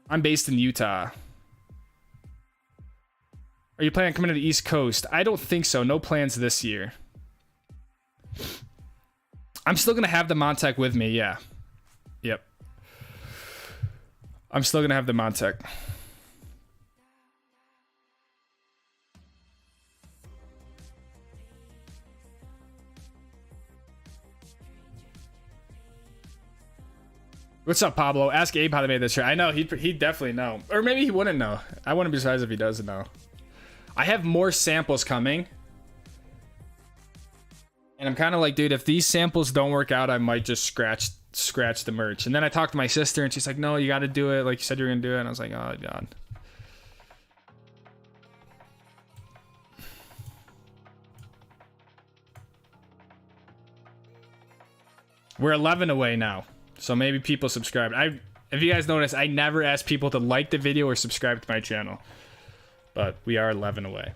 I'm based in Utah. Are you planning on coming to the East Coast? I don't think so. No plans this year. I'm still going to have the Montec with me, yeah. Yep. I'm still going to have the Montec. What's up, Pablo? Ask Abe how they made this shirt. I know, he'd definitely know. Or maybe he wouldn't know. I wouldn't be surprised if he doesn't know. I have more samples coming. And I'm kind of like, dude, if these samples don't work out, I might just scratch the merch. And then I talked to my sister, and she's like, no, you got to do it like you said you were gonna do it. And I was like, oh god. We're 11 away now, so maybe people subscribe. If you guys notice, I never ask people to like the video or subscribe to my channel, but we are 11 away.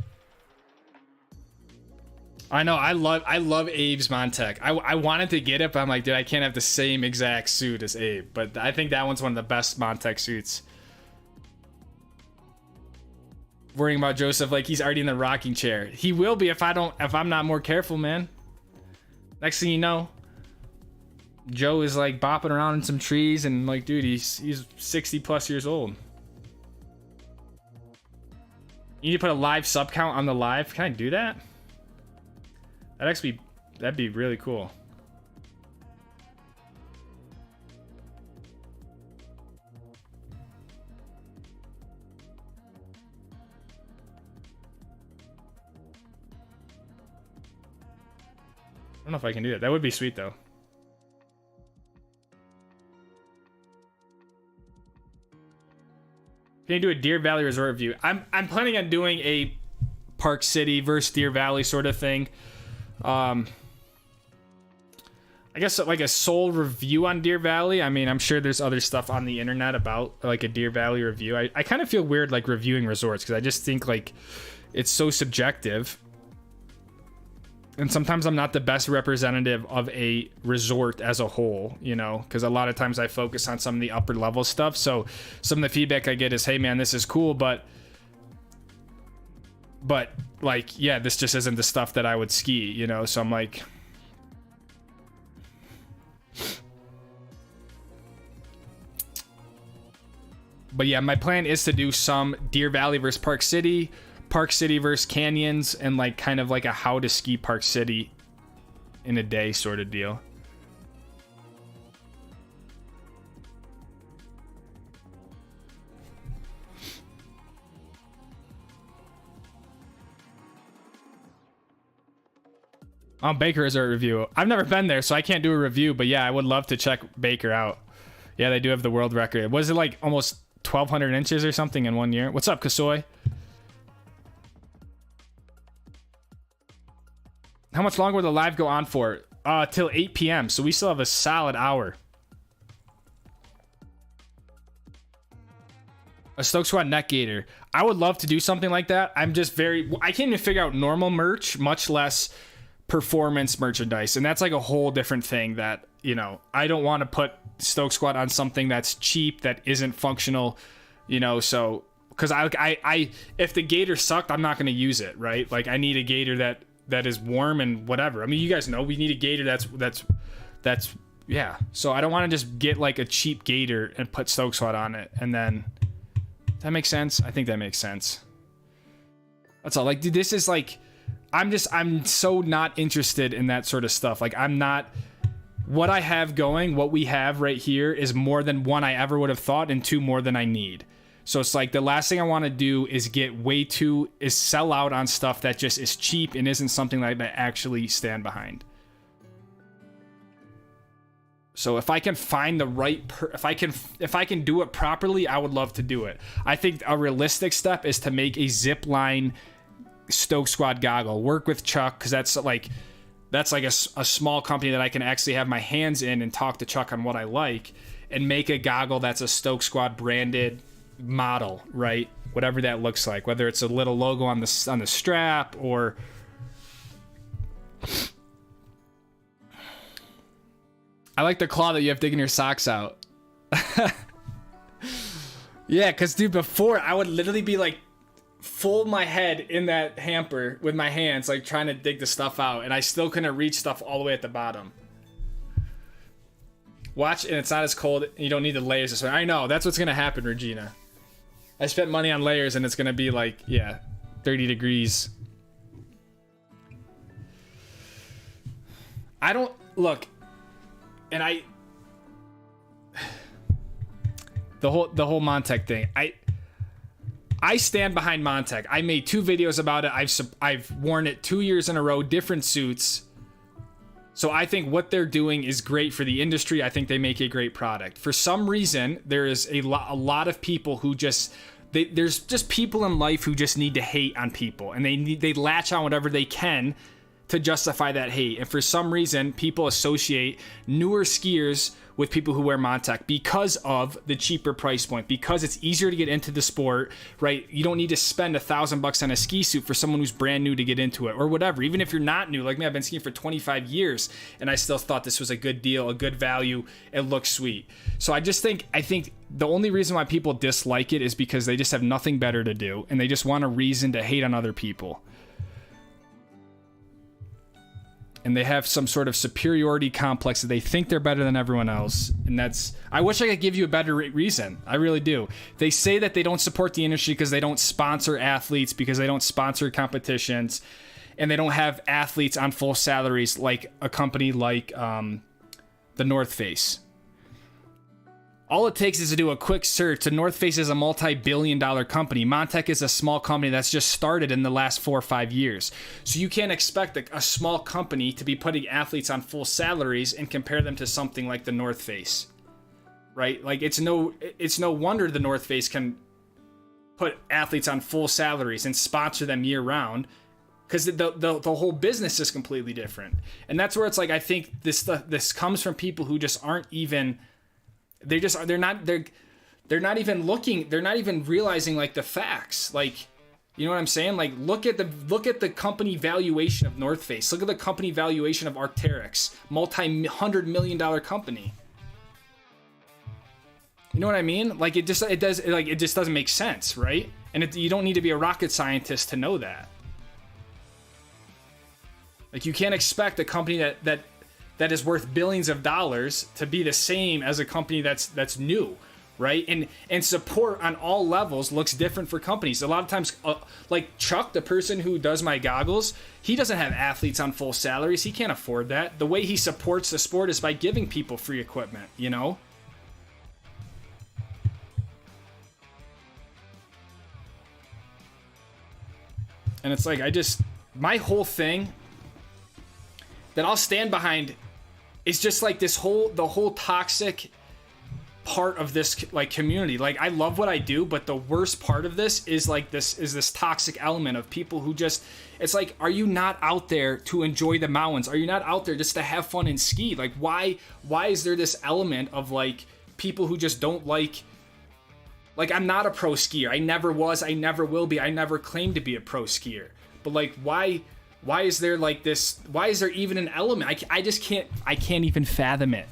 I know, I love Abe's Montec. I wanted to get it, but I'm like, dude, I can't have the same exact suit as Abe. But I think that one's one of the best Montec suits. Worrying about Joseph like he's already in the rocking chair. He will be if I'm not more careful, man. Next thing you know, Joe is like bopping around in some trees, and like, dude, he's 60 plus years old. You need to put a live sub count on the live. Can I do that? That'd be really cool. I don't know if I can do that. That would be sweet though. Can you do a Deer Valley Resort review? I'm planning on doing a Park City versus Deer Valley sort of thing. I guess like a sole review on Deer Valley. I mean, I'm sure there's other stuff on the internet about like a Deer Valley review. I kind of feel weird like reviewing resorts, because I just think like it's so subjective. And sometimes I'm not the best representative of a resort as a whole, you know, because a lot of times I focus on some of the upper level stuff. So some of the feedback I get is, hey man, this is cool, but like, yeah, this just isn't the stuff that I would ski, you know? So I'm like, but yeah, my plan is to do some Deer Valley versus Park City versus canyons, and like kind of like a how to ski Park City in a day sort of deal. Baker is a review. I've never been there, so I can't do a review, but yeah, I would love to check Baker out. Yeah, they do have the world record. Was it like almost 1,200 inches or something in 1 year? What's up, Kasoy? How much longer will the live go on for? Till 8 p.m., so we still have a solid hour. A Stoke Squad neck gaiter. I would love to do something like that. I can't even figure out normal merch, much less performance merchandise. And that's like a whole different thing that, you know, I don't want to put Stoke Squad on something that's cheap, that isn't functional, you know, so, because I if the gaiter sucked, I'm not going to use it, right? Like, I need a gaiter that is warm and whatever. I mean, you guys know we need a gaiter that's yeah. So I don't want to just get like a cheap gaiter and put Stoke Squad on it, and then that makes sense. I think that makes sense. That's all. Like, dude, this is like, I'm so not interested in that sort of stuff. Like, I'm not. What I have going, what we have right here, is more than one I ever would have thought, and two more than I need. So it's like the last thing I want to do is sell out on stuff that just is cheap and isn't something that I actually stand behind. So if I can find the right, if I can do it properly, I would love to do it. I think a realistic step is to make a zipline Stoke Squad goggle. Work with Chuck, because that's like a small company that I can actually have my hands in and talk to Chuck on what I like, and make a goggle that's a Stoke Squad branded model, right? Whatever that looks like, whether it's a little logo on the strap or I like the claw that you have digging your socks out. Yeah, because dude, before I would literally be like fold my head in that hamper with my hands, like trying to dig the stuff out, and I still couldn't reach stuff all the way at the bottom. Watch, and it's not as cold. You don't need the layers this way. I know, that's what's gonna happen, Regina. I spent money on layers, and it's gonna be like, yeah, 30 degrees. I don't look, and the whole Montec thing. I stand behind Montec. I made 2 videos about it. I've worn it 2 years in a row, different suits. So I think what they're doing is great for the industry. I think they make a great product. For some reason, there is a lot of people who there's just people in life who just need to hate on people, and they latch on whatever they can to justify that hate. And for some reason, people associate newer skiers with people who wear Montec because of the cheaper price point, because it's easier to get into the sport, right? You don't need to spend $1,000 on a ski suit for someone who's brand new to get into it, or whatever. Even if you're not new, like me, I've been skiing for 25 years, and I still thought this was a good deal, a good value. It looks sweet. So I think the only reason why people dislike it is because they just have nothing better to do, and they just want a reason to hate on other people. And they have some sort of superiority complex that they think they're better than everyone else. And I wish I could give you a better reason. I really do. They say that they don't support the industry because they don't sponsor athletes, because they don't sponsor competitions, and they don't have athletes on full salaries like a company like the North Face. All it takes is to do a quick search. The North Face is a multi-billion-dollar company. Montec is a small company that's just started in the last 4 or 5 years. So you can't expect a small company to be putting athletes on full salaries and compare them to something like the North Face, right? Like, it's no wonder the North Face can put athletes on full salaries and sponsor them year round, because the whole business is completely different. And that's where it's like, I think this comes from people who just aren't even. They're not even realizing like the facts. Like, you know what I'm saying? Like, look at the company valuation of North Face. Look at the company valuation of Arc'teryx, multi-$100 million company. You know what I mean? Like, it just doesn't make sense, right? And you don't need to be a rocket scientist to know that. Like, you can't expect a company that is worth billions of dollars to be the same as a company that's new, right? And support on all levels looks different for companies. A lot of times, like Chuck, the person who does my goggles, he doesn't have athletes on full salaries. He can't afford that. The way he supports the sport is by giving people free equipment, you know? And it's like, my whole thing that I'll stand behind is just like the whole toxic part of this like community. Like, I love what I do, but the worst part of this is this toxic element of people who just, it's like, are you not out there to enjoy the mountains? Are you not out there just to have fun and ski? Like, why is there this element of like people who just don't like I'm not a pro skier. I never was, I never will be. I never claimed to be a pro skier. But like, why is there like this? Why is there even an element? I just can't even fathom it.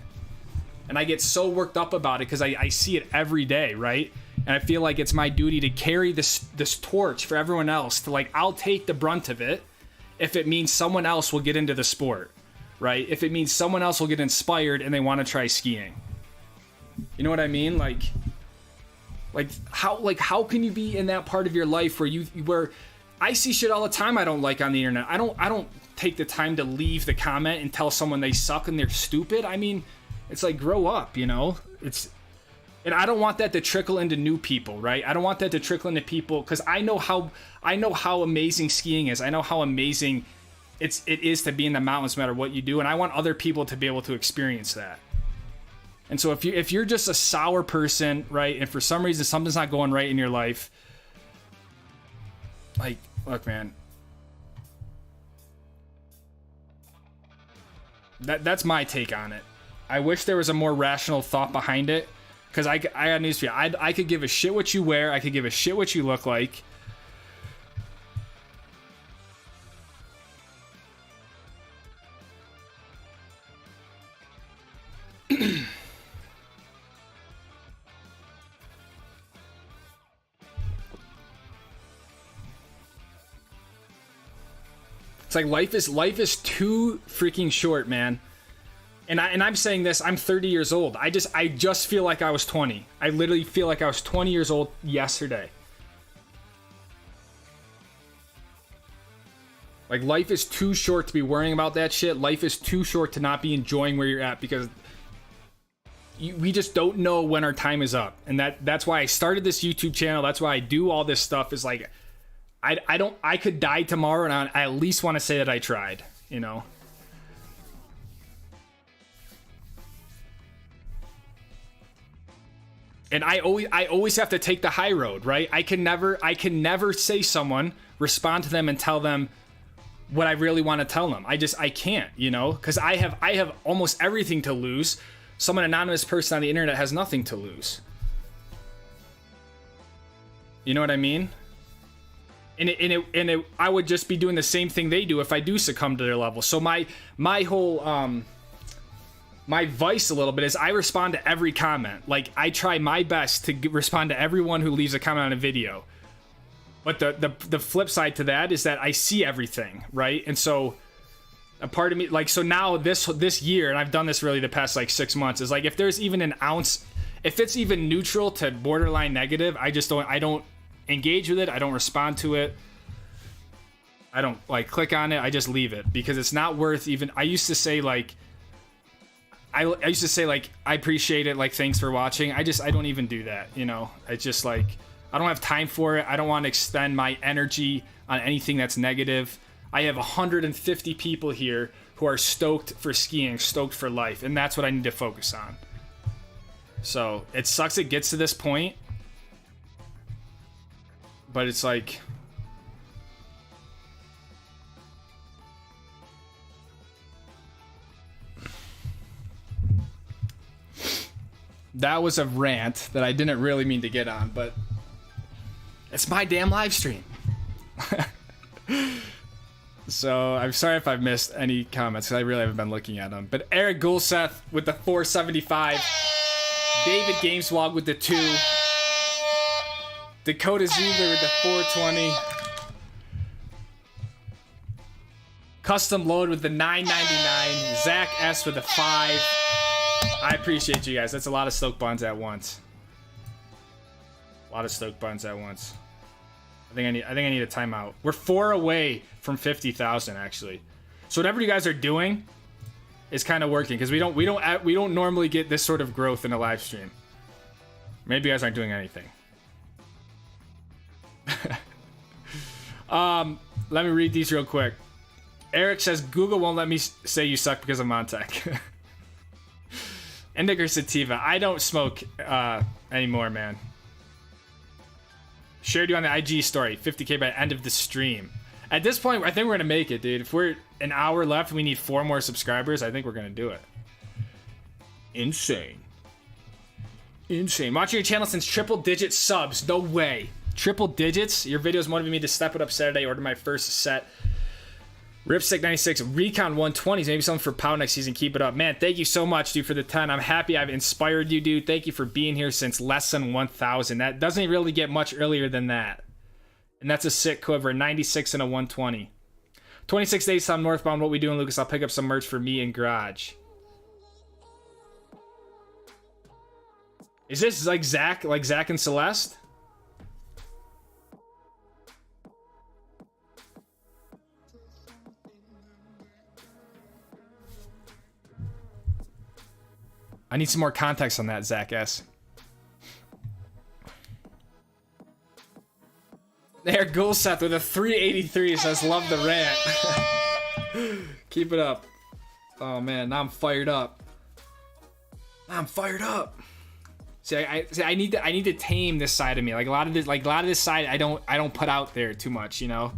And I get so worked up about it because I see it every day, right? And I feel like it's my duty to carry this torch for everyone else to like, I'll take the brunt of it if it means someone else will get into the sport, right? If it means someone else will get inspired and they want to try skiing. You know what I mean? Like how can you be in that part of your life where I see shit all the time I don't like on the internet. I don't take the time to leave the comment and tell someone they suck and they're stupid. I mean, it's like, grow up, you know? And I don't want that to trickle into new people, right? I don't want that to trickle into people because I know how amazing skiing is. I know how amazing it is to be in the mountains no matter what you do, and I want other people to be able to experience that. And so if you're just a sour person, right, and for some reason something's not going right in your life, like, look, man, that's my take on it. I wish there was a more rational thought behind it, because I got news for you. I could give a shit what you wear. I could give a shit what you look like. It's like life is too freaking short, man. And I'm saying this, I'm 30 years old. I just feel like I was 20. I literally feel like I was 20 years old yesterday. Like, life is too short to be worrying about that shit. Life is too short to not be enjoying where you're at, because we just don't know when our time is up. And that's why I started this YouTube channel. That's why I do all this stuff, is like, I could die tomorrow and I at least want to say that I tried, you know? And I always have to take the high road, right? I can never say someone, respond to them and tell them what I really want to tell them. I can't, you know? Because I have almost everything to lose. Some anonymous person on the internet has nothing to lose. You know what I mean? And I would just be doing the same thing they do if I do succumb to their level. So my whole my vice a little bit is I respond to every comment. Like, I try my best to respond to everyone who leaves a comment on a video. But the flip side to that is that I see everything, right? And so a part of me, like, so now this year, and I've done this really the past like 6 months, is like, if there's even an ounce, if it's even neutral to borderline negative, I don't engage with it. I don't respond to it. I don't like click on it. I just leave it, because it's not worth even. I used to say like, I appreciate it, like, thanks for watching. I don't even do that, you know? It's just like, I don't have time for it. I don't want to expend my energy on anything that's negative. I have 150 people here who are stoked for skiing, stoked for life, and that's what I need to focus on. So it sucks it gets to this point, but it's like, that was a rant that I didn't really mean to get on, but it's my damn live stream. So I'm sorry if I've missed any comments, because I really haven't been looking at them. But Eric Gulseth with the 475. David Gameswog with the 2. Dakota Ziegler with the 420. Custom Load with the 999. Zach S with the 5. I appreciate you guys. That's a lot of Stoke buns at once. A lot of Stoke buns at once. I think I need a timeout. We're 4 away from 50,000 actually. So whatever you guys are doing is kind of working, because we don't normally get this sort of growth in a live stream. Maybe you guys aren't doing anything. Let me read these real quick. Eric says Google won't let me say you suck because of Montec. Indica sativa. I don't smoke anymore, man. Shared you on the IG story. 50K by end of the stream. At this point, I think we're gonna make it, dude. If we're an hour left, we need 4 more subscribers. I think we're gonna do it. Insane. Insane. Watching your channel since triple-digit subs. No way. Triple digits? Your videos motivated me to step it up Saturday. Order my first set. Ripstick 96, Recon 120s, maybe something for POW next season. Keep it up. Man, thank you so much, dude, for the 10. I'm happy I've inspired you, dude. Thank you for being here since less than 1,000. That doesn't really get much earlier than that. And that's a sick quiver. 96 and a 120. 26 days till I'm northbound. What we doing, Lucas? I'll pick up some merch for me and Garage. Is this like Zach and Celeste? I need some more context on that, Zach S. There, Ghoulseth with a 383 says, love the rant. Keep it up. Oh, man, now I'm fired up. I'm fired up. See, I need to tame this side of me. Like a lot of this side, I don't put out there too much, you know.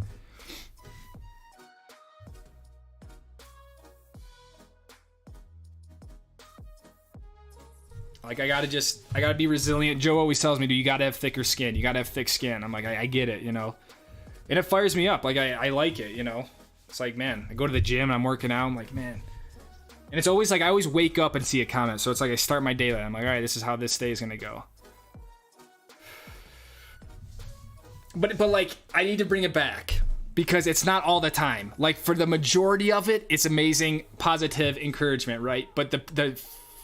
Like I gotta be resilient. Joe always tells me, dude, you gotta have thicker skin. You gotta have thick skin. I'm like, I get it, you know. And it fires me up. Like I like it, you know. It's like, man, I go to the gym and I'm working out. I'm like, man. And it's always like I always wake up and see a comment. So it's like I start my day. I'm like, all right, this is how this day is gonna go. But like I need to bring it back because it's not all the time. Like for the majority of it, it's amazing, positive encouragement, right? But the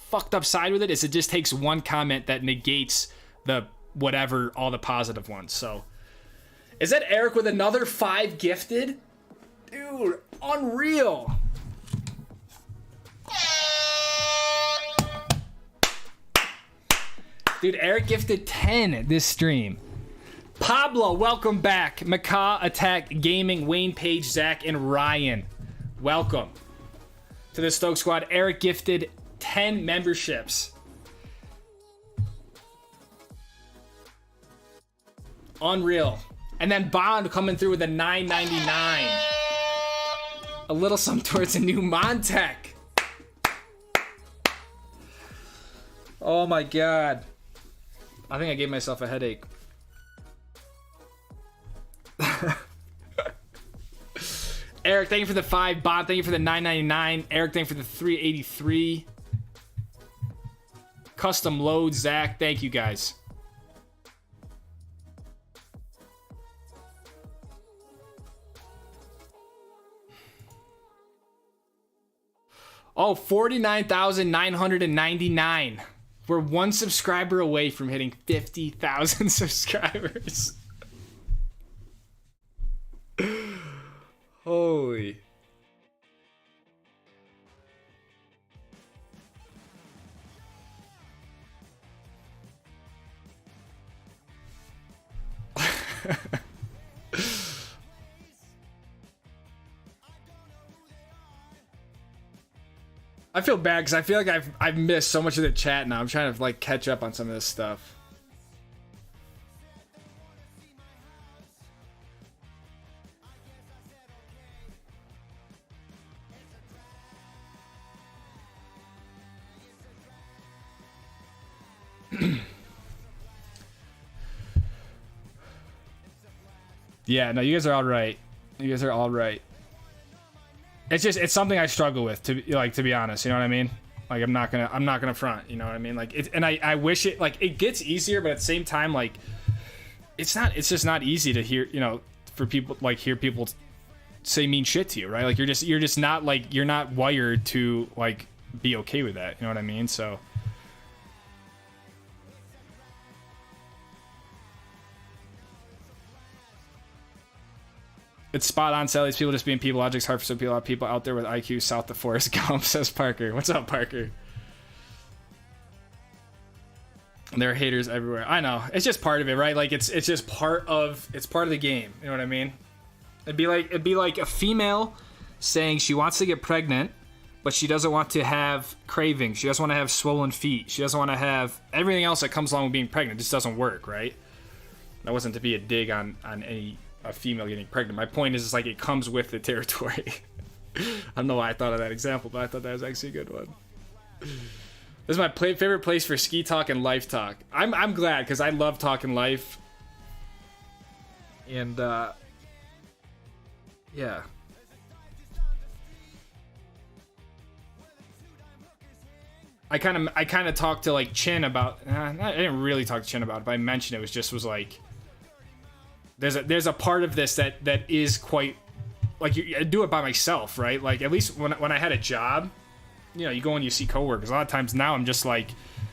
fucked up side with it is it just takes one comment that negates the whatever, all the positive ones. So is that Eric with another 5 gifted? Dude, unreal. Dude, Eric gifted 10 this stream. Pablo, welcome back. Macaw, Attack Gaming, Wayne Page, Zach, and Ryan. Welcome to the Stoke Squad. Eric gifted 10 memberships. Unreal. And then Bond coming through with a $9.99. A little something towards a new Montec. Oh my god. I think I gave myself a headache. Eric, thank you for the 5. Bond, thank you for the $9.99. Eric, thank you for the $3.83. Custom load, Zach, thank you guys. Oh, 49,999. We're 1 subscriber away from hitting 50,000 subscribers. Holy. I feel bad because I feel like I've missed so much of the chat now. I'm trying to like catch up on some of this stuff. Yeah, no, you guys are all right. You guys are all right. It's something I struggle with to be honest, you know what I mean? Like I'm not gonna front, you know what I mean? Like it, and I wish it like it gets easier, but at the same time, like it's just not easy to hear, you know, for people like hear people say mean shit to you, right? Like you're just not like you're not wired to like be okay with that, you know what I mean? So it's spot on, Sally. These people just being people. Logic's hard for some people. A lot of people out there with IQ south of Forrest Gump, says Parker. What's up, Parker? There are haters everywhere. I know. It's just part of it, right? Like it's just part of the game. You know what I mean? It'd be like a female saying she wants to get pregnant, but she doesn't want to have cravings. She doesn't want to have swollen feet. She doesn't want to have everything else that comes along with being pregnant. It just doesn't work, right? That wasn't to be a dig on a female getting pregnant. My point is, it's like it comes with the territory. I don't know why I thought of that example, but I thought that was actually a good one. This is my favorite place for ski talk and life talk. I'm glad, because I love talking life. And, yeah. I kind of talked to, like, Chin about... I didn't really talk to Chin about it, but I mentioned it. Was like... There's a part of this that is quite... Like, I do it by myself, right? Like, at least when I had a job, you know, you go and you see coworkers. A lot of times now I'm just like,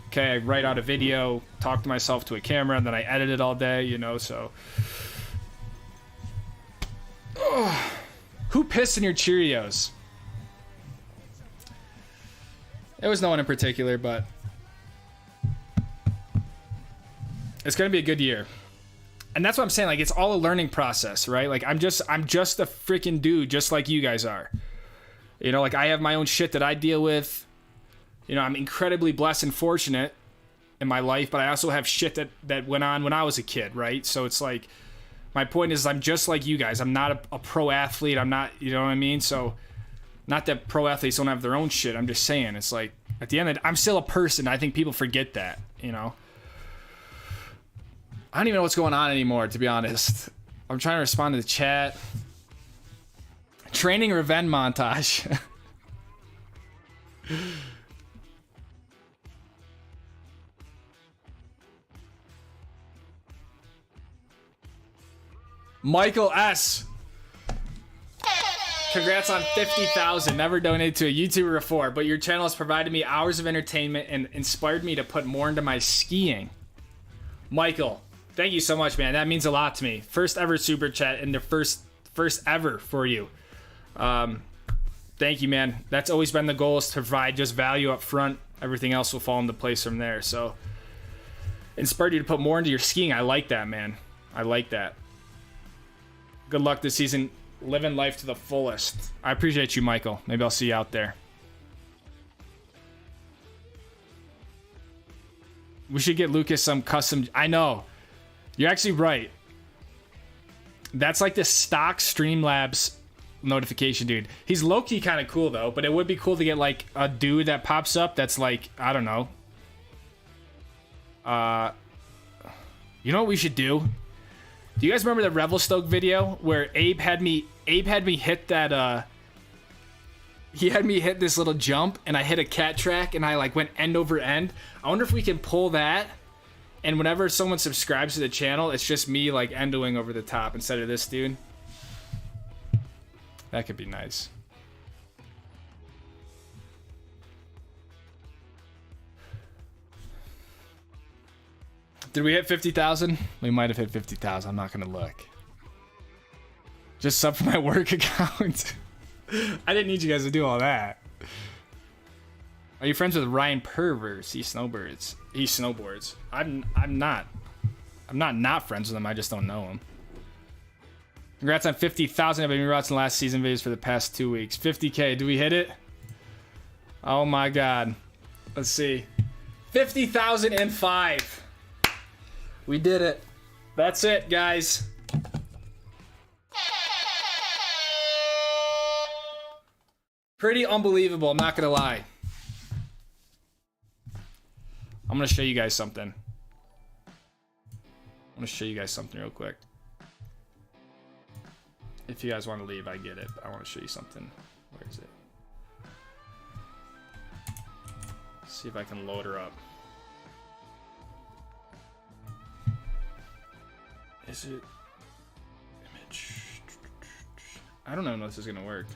okay, I write out a video, talk to myself to a camera, and then I edit it all day, you know, so... Oh. Who pissed in your Cheerios? It was no one in particular, but... It's gonna be a good year. And that's what I'm saying, like, it's all a learning process, right? Like, I'm just a freaking dude, just like you guys are. You know, like, I have my own shit that I deal with. You know, I'm incredibly blessed and fortunate in my life, but I also have shit that went on when I was a kid, right? So it's like, my point is, I'm just like you guys. I'm not a pro athlete. I'm not, you know what I mean? So, not that pro athletes don't have their own shit. I'm just saying, it's like, at the end of it, I'm still a person. I think people forget that, you know? I don't even know what's going on anymore, to be honest. I'm trying to respond to the chat. Training Revenge montage. Michael S. Congrats on 50,000. Never donated to a YouTuber before, but your channel has provided me hours of entertainment and inspired me to put more into my skiing. Michael, thank you so much, man. That means a lot to me. First ever super chat and the first ever for you. Thank you, man. That's always been the goal, is to provide just value up front. Everything else will fall into place from there. So, inspired you to put more into your skiing. I like that, man. I like that. Good luck this season. Living life to the fullest. I appreciate you, Michael. Maybe I'll see you out there. We should get Lucas some custom... I know. You're actually right. That's like the stock Streamlabs notification, dude. He's low-key kind of cool, though. But it would be cool to get, like, a dude that pops up that's like... I don't know. You know what we should do? Do you guys remember the Revelstoke video where Abe had me hit that, he had me hit this little jump and I hit a cat track and I like went end over end? I wonder if we can pull that, and whenever someone subscribes to the channel, it's just me like endoing over the top instead of this dude. That could be nice. Did we hit 50,000? We might have hit 50,000. I'm not gonna look. Just sub for my work account. I didn't need you guys to do all that. Are you friends with Ryan Pervers? He snowboards. He snowboards. I'm not friends with him. I just don't know him. Congrats on 50,000. I've been watching the last season videos for the past 2 weeks. 50K. Do we hit it? Oh my god. Let's see. 50,005. We did it. That's it, guys. Pretty unbelievable, I'm not gonna lie. I'm gonna show you guys something. Real quick. If you guys want to leave, I get it. But I want to show you something. Where is it? Let's see if I can load her up. Is it image? I don't know if this is gonna work.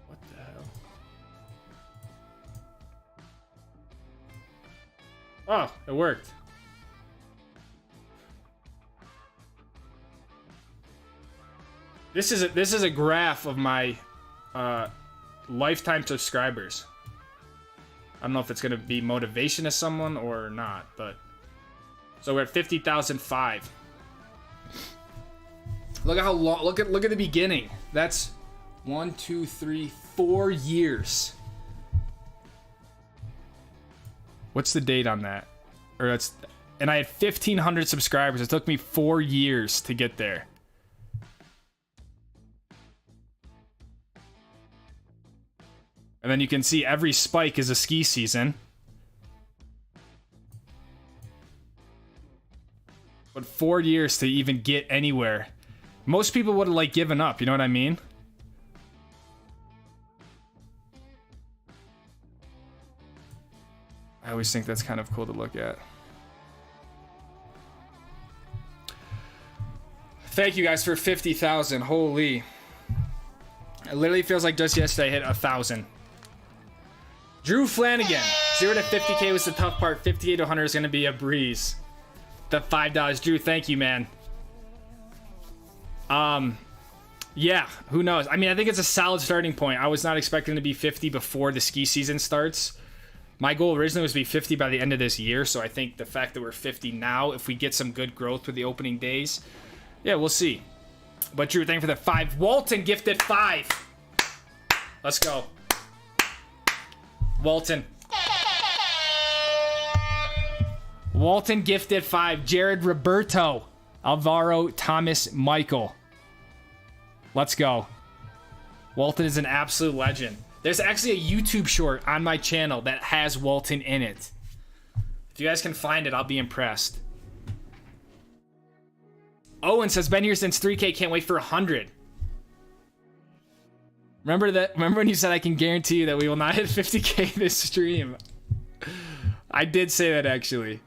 What the hell? Oh, it worked. This is a graph of my lifetime subscribers. I don't know if it's gonna be motivation to someone or not, but so we're at 50,005. Look at how long. Look at the beginning. That's 1, 2, 3, 4 years. What's the date on that? Or that's, and I had 1,500 subscribers. It took me 4 years to get there. And then you can see every spike is a ski season. But 4 years to even get anywhere. Most people would have like given up, you know what I mean? I always think that's kind of cool to look at. Thank you guys for 50,000. Holy. It literally feels like just yesterday I hit 1,000. Drew Flanagan. 0 to 50K was the tough part. 58 to 100 is going to be a breeze. The $5. Drew, thank you, man. Yeah, who knows? I mean, I think it's a solid starting point. I was not expecting to be 50 before the ski season starts. My goal originally was to be 50 by the end of this year, so I think the fact that we're 50 now, if we get some good growth with the opening days, yeah, we'll see. But Drew, thank you for the 5. Walton gifted 5. Let's go. Walton. Walton gifted 5. Jared Roberto. Alvaro Thomas Michael. Let's go. Walton is an absolute legend. There's actually a YouTube short on my channel that has Walton in it. If you guys can find it, I'll be impressed. Owen says, been here since 3K, can't wait for 100. Remember that? Remember when you said I can guarantee you that we will not hit 50K this stream? I did say that actually.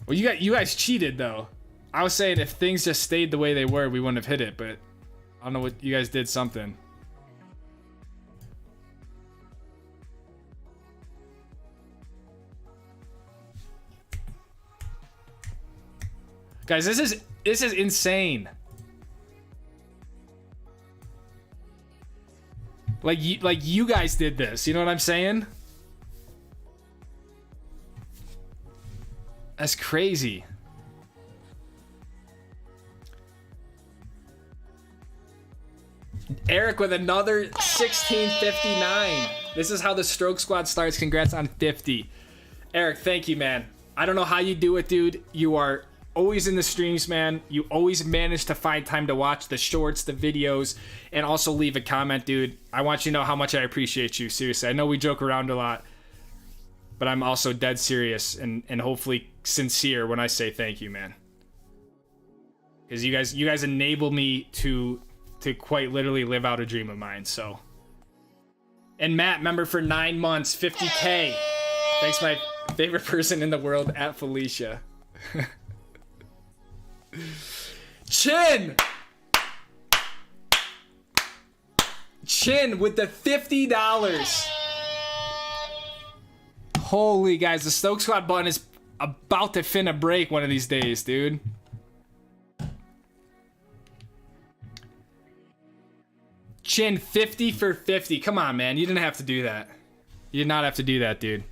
Well, you guys cheated though. I was saying if things just stayed the way they were, we wouldn't have hit it, but I don't know what you guys did something. Guys, this is insane. Like you guys did this. You know what I'm saying? That's crazy. Eric with another 1659. This is how the Stroke Squad starts. Congrats on 50. Eric, thank you, man. I don't know how you do it, dude. You are always in the streams, man. You always manage to find time to watch the shorts, the videos, and also leave a comment, dude. I want you to know how much I appreciate you. Seriously, I know we joke around a lot, but I'm also dead serious and hopefully sincere when I say thank you, man. Because you guys enable me to quite literally live out a dream of mine. So, and Matt, member for 9 months, 50K. Thanks, my favorite person in the world, at Felicia. Chin with the $50. Holy guys, the Stoke Squad button is about to finna break one of these days, dude. Chin, 50 for 50. Come on, man. You didn't have to do that. You did not have to do that, dude.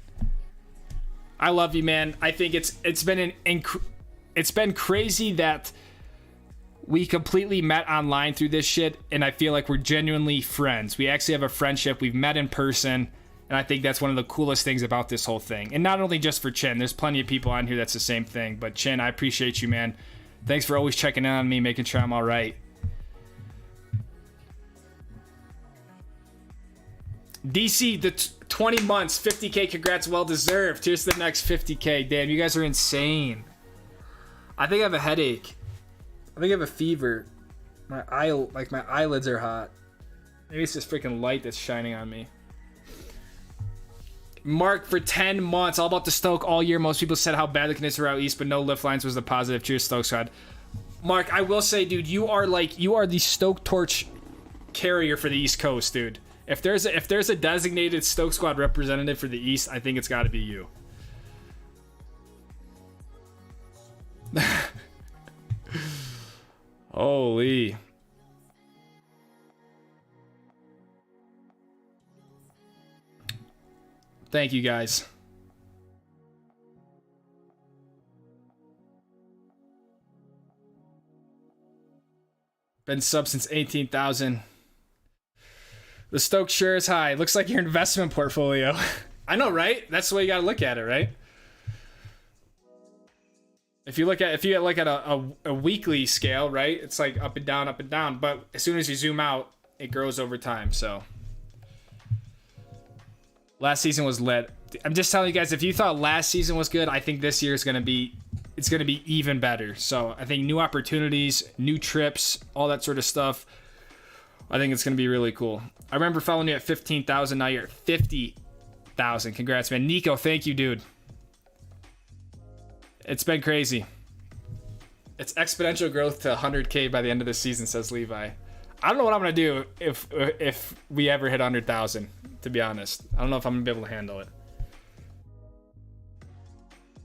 I love you, man. I think it's been crazy that we completely met online through this shit, and I feel like we're genuinely friends. We actually have a friendship. We've met in person, and I think that's one of the coolest things about this whole thing. And not only just for Chin. There's plenty of people on here that's the same thing. But Chin, I appreciate you, man. Thanks for always checking in on me, making sure I'm all right. DC, the 20 months, 50K, congrats, well deserved. Here's the next 50K. Damn, you guys are insane. I think I have a headache. I think I have a fever. My eyelids are hot. Maybe it's this freaking light that's shining on me. Mark for 10 months, all about the Stoke all year. Most people said how bad the conditions were out east, but no lift lines was the positive. Cheers, Stoke Squad. Mark, I will say, dude, you are the Stoke torch carrier for the East Coast, dude. If there's a designated Stoke Squad representative for the East, I think it's got to be you. Holy. Thank you guys. Been sub since 18,000. The Stoke share is high. Looks like your investment portfolio. I know, right? That's the way you gotta look at it, right? If you look at a weekly scale, right? It's like up and down. But as soon as you zoom out, it grows over time. So last season was lit. I'm just telling you guys, if you thought last season was good, I think this year is gonna be even better. So I think new opportunities, new trips, all that sort of stuff. I think it's gonna be really cool. I remember following you at 15,000. Now you're at 50,000. Congrats, man. Nico, thank you, dude. It's been crazy. It's exponential growth to 100K by the end of the season, says Levi. I don't know what I'm gonna do if we ever hit 100,000. To be honest, I don't know if I'm gonna be able to handle it.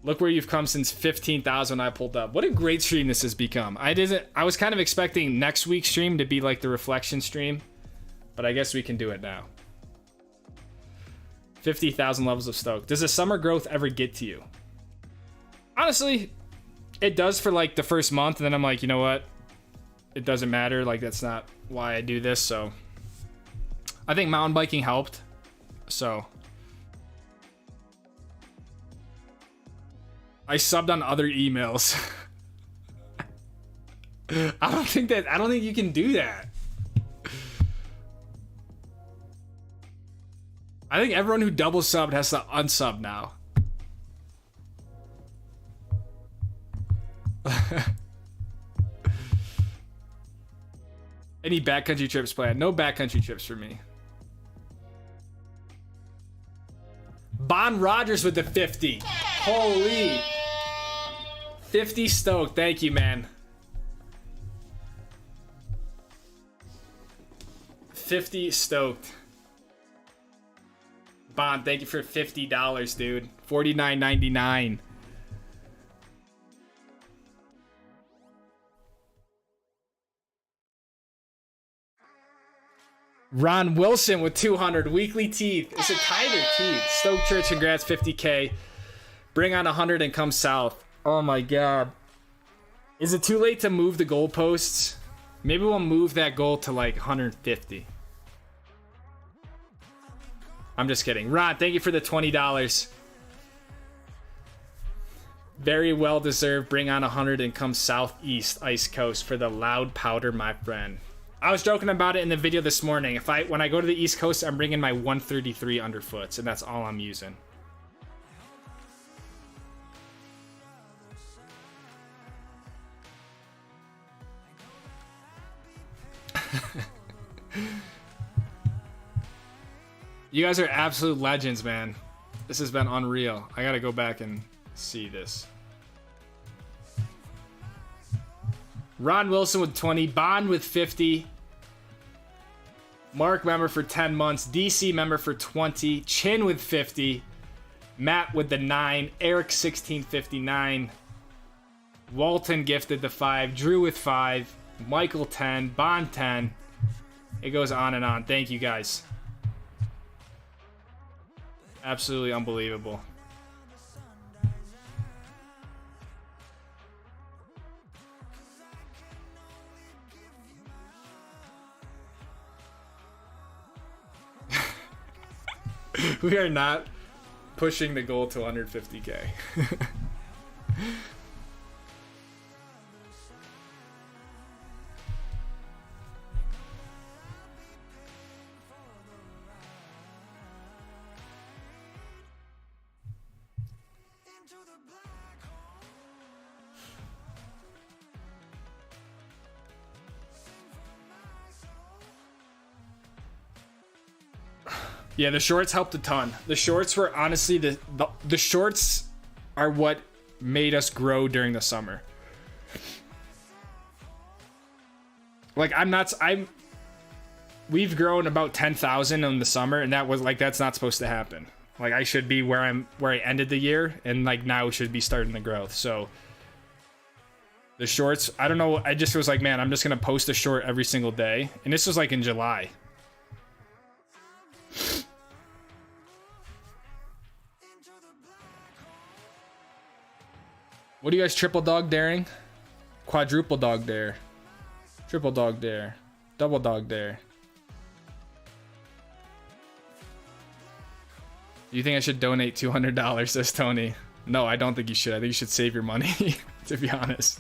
Look where you've come since 15,000 I pulled up. What a great stream this has become. I was kind of expecting next week's stream to be like the reflection stream, but I guess we can do it now. 50,000 levels of Stoke. Does the summer growth ever get to you? Honestly, it does for like the first month, and then I'm like, you know what? It doesn't matter. Like, that's not why I do this. So I think mountain biking helped. So I subbed on other emails. I don't think you can do that. I think everyone who double subbed has to unsub now. Any backcountry trips planned? No backcountry trips for me. Bon Rogers with the 50. Holy. 50 stoked. Thank you, man. 50 stoked. Bon, thank you for $50, dude. $49.99. Ron Wilson with 200. Weekly teeth. Is it tight or teeth? Stoke Church, congrats, 50K. Bring on 100 and come south. Oh my god. Is it too late to move the goalposts? Maybe we'll move that goal to like 150. I'm just kidding. Ron, thank you for the $20. Very well deserved. Bring on 100 and come southeast ice coast for the loud powder, my friend. I was joking about it in the video this morning. When I go to the East Coast, I'm bringing my 133 underfoots, and that's all I'm using. You guys are absolute legends, man. This has been unreal. I gotta go back and see this. Ron Wilson with 20, Bond with 50, Mark member for 10 months, DC member for 20, Chin with 50, Matt with the 9, Eric 1659, Walton gifted the 5, Drew with 5, Michael 10, Bond 10. It goes on and on. Thank you guys. Absolutely unbelievable. We are not pushing the goal to 150K. Yeah, the shorts helped a ton. The shorts were honestly the shorts are what made us grow during the summer. Like we've grown about 10,000 in the summer, and that's not supposed to happen. Like, I should be where I ended the year, and like now should be starting the growth. So the shorts, I don't know, I just was like, man, I'm just gonna post a short every single day. And this was like in July. What do you guys triple dog daring? Quadruple dog dare. Triple dog dare. Double dog dare. Do you think I should donate $200, says Tony? No, I don't think you should. I think you should save your money, to be honest.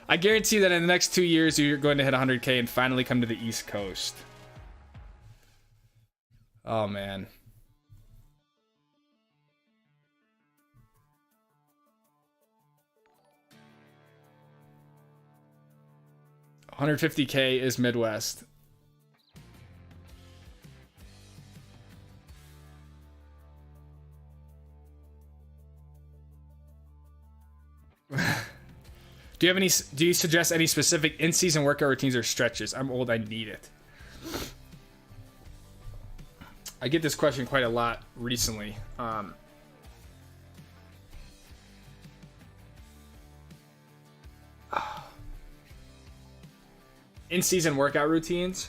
I guarantee that in the next 2 years, you're going to hit 100K and finally come to the East Coast. Oh, man. $150K is Midwest. Do you suggest any specific in-season workout routines or stretches? I'm old, I need it. I get this question quite a lot recently. In-season workout routines.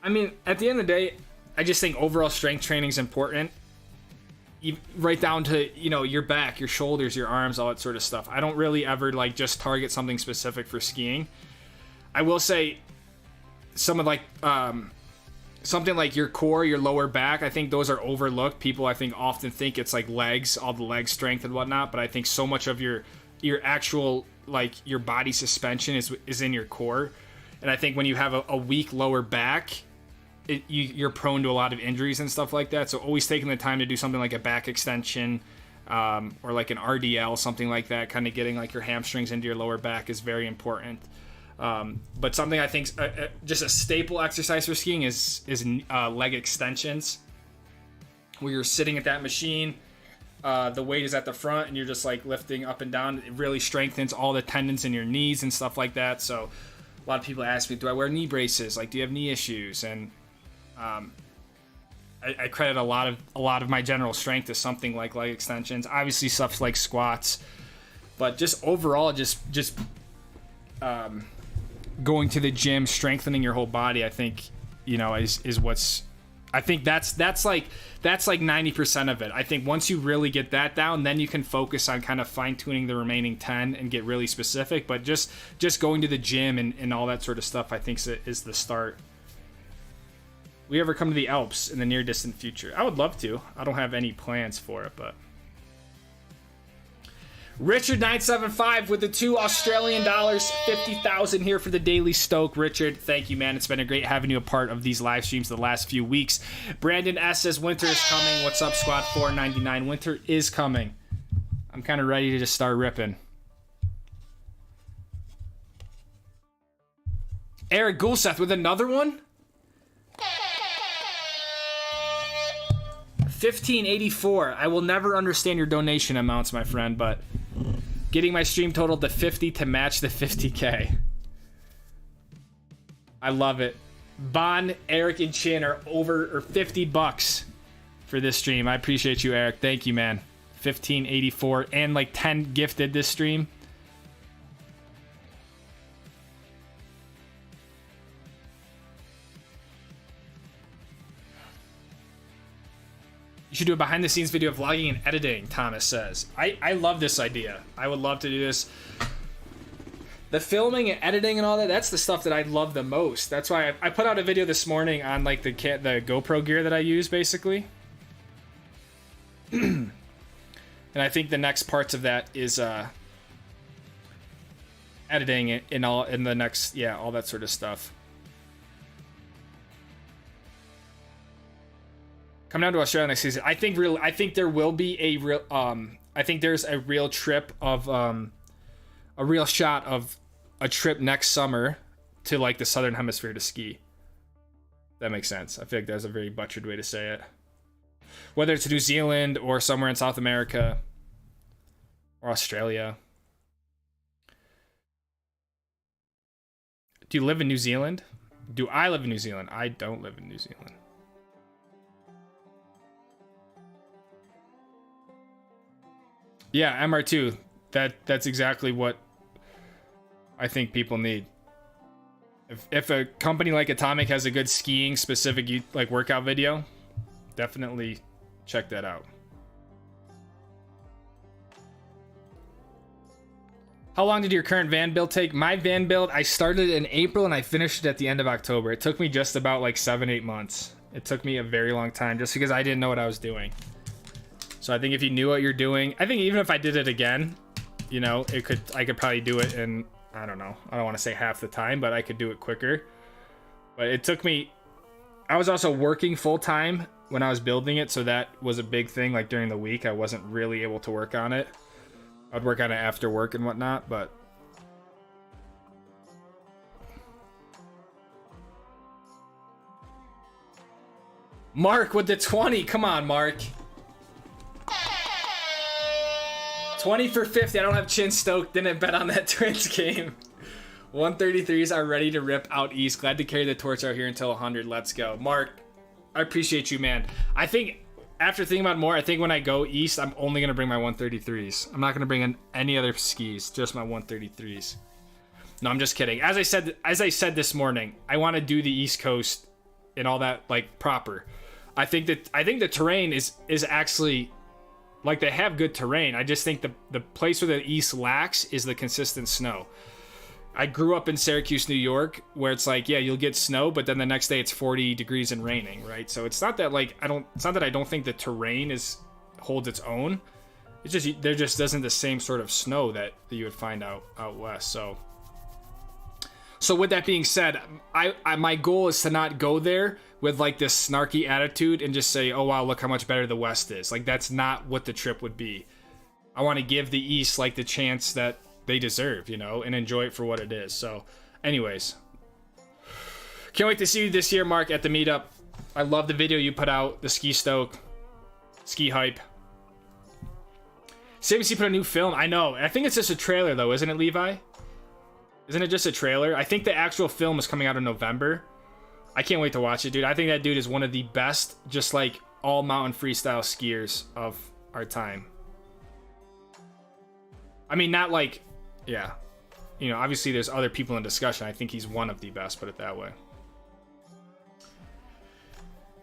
I mean, at the end of the day, I just think overall strength training is important. Right down to, you know, your back, your shoulders, your arms, all that sort of stuff. I don't really ever like just target something specific for skiing. I will say some of like something like your core, your lower back, I think those are overlooked. People I think often think it's like legs, all the leg strength and whatnot, but I think so much of your actual like your body suspension is in your core. And I think when you have a weak lower back, you're prone to a lot of injuries and stuff like that. So always taking the time to do something like a back extension or like an RDL, something like that, kind of getting like your hamstrings into your lower back is very important. But something I think just a staple exercise for skiing is leg extensions, where you're sitting at that machine, the weight is at the front and you're just like lifting up and down. It really strengthens all the tendons in your knees and stuff like that. So a lot of people ask me, do I wear knee braces? Like, do you have knee issues? And I credit a lot of my general strength to something like leg extensions. Obviously stuff like squats, but just overall, just going to the gym, strengthening your whole body, I think, you know, is what's. I think that's like 90% of it. I think once you really get that down, then you can focus on kind of fine tuning the remaining 10 and get really specific. But just going to the gym and all that sort of stuff, I think is the start. We ever come to the Alps in the near distant future? I would love to. I don't have any plans for it, but. Richard975 with the $2 Australian, 50,000 here for the Daily Stoke. Richard, thank you, man. It's been a great having you a part of these live streams the last few weeks. Brandon S says, winter is coming. What's up, Squad 499? Winter is coming. I'm kind of ready to just start ripping. Eric Gulseth with another one? 1584. I will never understand your donation amounts, my friend, but getting my stream total to 50 to match the 50K. I love it. Bon, Eric, and Chin are over 50 bucks for this stream. I appreciate you, Eric. Thank you, man. 1584 and like 10 gifted this stream. You should do a behind the scenes video of vlogging and editing, Thomas says. I love this idea. I would love to do this. The filming and editing and all that, that's the stuff that I love the most. That's why I put out a video this morning on like the GoPro gear that I use, basically. And I think the next parts of that is editing it in the next, yeah, all that sort of stuff. Come down to Australia next season. I think there will be a real. I think there's a real trip of a real shot of a trip next summer to like the southern hemisphere to ski. That makes sense. I feel like that's a very butchered way to say it. Whether it's New Zealand or somewhere in South America or Australia. Do you live in New Zealand? Do I live in New Zealand? I don't live in New Zealand. Yeah, MR2. That's exactly what I think people need. If a company like Atomic has a good skiing specific like workout video, definitely check that out. How long did your current van build take? My van build, I started in April and I finished it at the end of October. It took me just about like 7-8 months. It took me a very long time just because I didn't know what I was doing. So I think if you knew what you're doing, I think even if I did it again, you know, I could probably do it in, I don't know, I don't want to say half the time, but I could do it quicker. But it took me, I was also working full time when I was building it, so that was a big thing. Like during the week, I wasn't really able to work on it. I'd work on it after work and whatnot, but Mark with the 20. Come on, Mark. 20 for 50. I don't have chin stoked. Didn't bet on that Twins game. 133s are ready to rip out east. Glad to carry the torch out here until 100. Let's go. Mark, I appreciate you, man. I think after thinking about it more, I think when I go east, I'm only going to bring my 133s. I'm not going to bring in any other skis, just my 133s. No, I'm just kidding. As I said this morning, I want to do the East Coast and all that like proper. I think the terrain is actually like they have good terrain. I just think the place where the East lacks is the consistent snow. I grew up in Syracuse, New York, where it's like, yeah, you'll get snow, but then the next day it's 40 degrees and raining, right? So it's not that like it's not that I don't think the terrain holds its own. It's just there just isn't the same sort of snow that you would find out west. So with that being said, my goal is to not go there with like this snarky attitude and just say, oh wow, look how much better the West is. Like that's not what the trip would be. I want to give the East like the chance that they deserve, you know, and enjoy it for what it is. So anyways, can't wait to see you this year, Mark, at the meetup. I love the video you put out, the ski stoke, ski hype. CBC put a new film. I know. I think it's just a trailer though, isn't it, Levi? Isn't it just a trailer? I think the actual film is coming out in November. I can't wait to watch it, dude. I think that dude is one of the best, just like all mountain freestyle skiers of our time. I mean, not like, yeah. You know, obviously there's other people in discussion. I think he's one of the best, put it that way.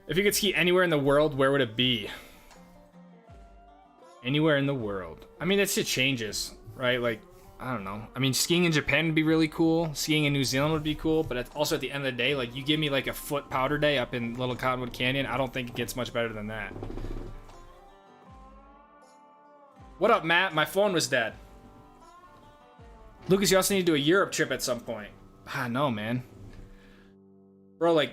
If you could ski anywhere in the world, where would it be? Anywhere in the world. I mean, it changes, right? Like, I don't know. I mean, skiing in Japan would be really cool. Skiing in New Zealand would be cool. But also at the end of the day, like, you give me like a foot powder day up in Little Cottonwood Canyon, I don't think it gets much better than that. What up, Matt? My phone was dead. Lucas, you also need to do a Europe trip at some point. I know, man. Bro,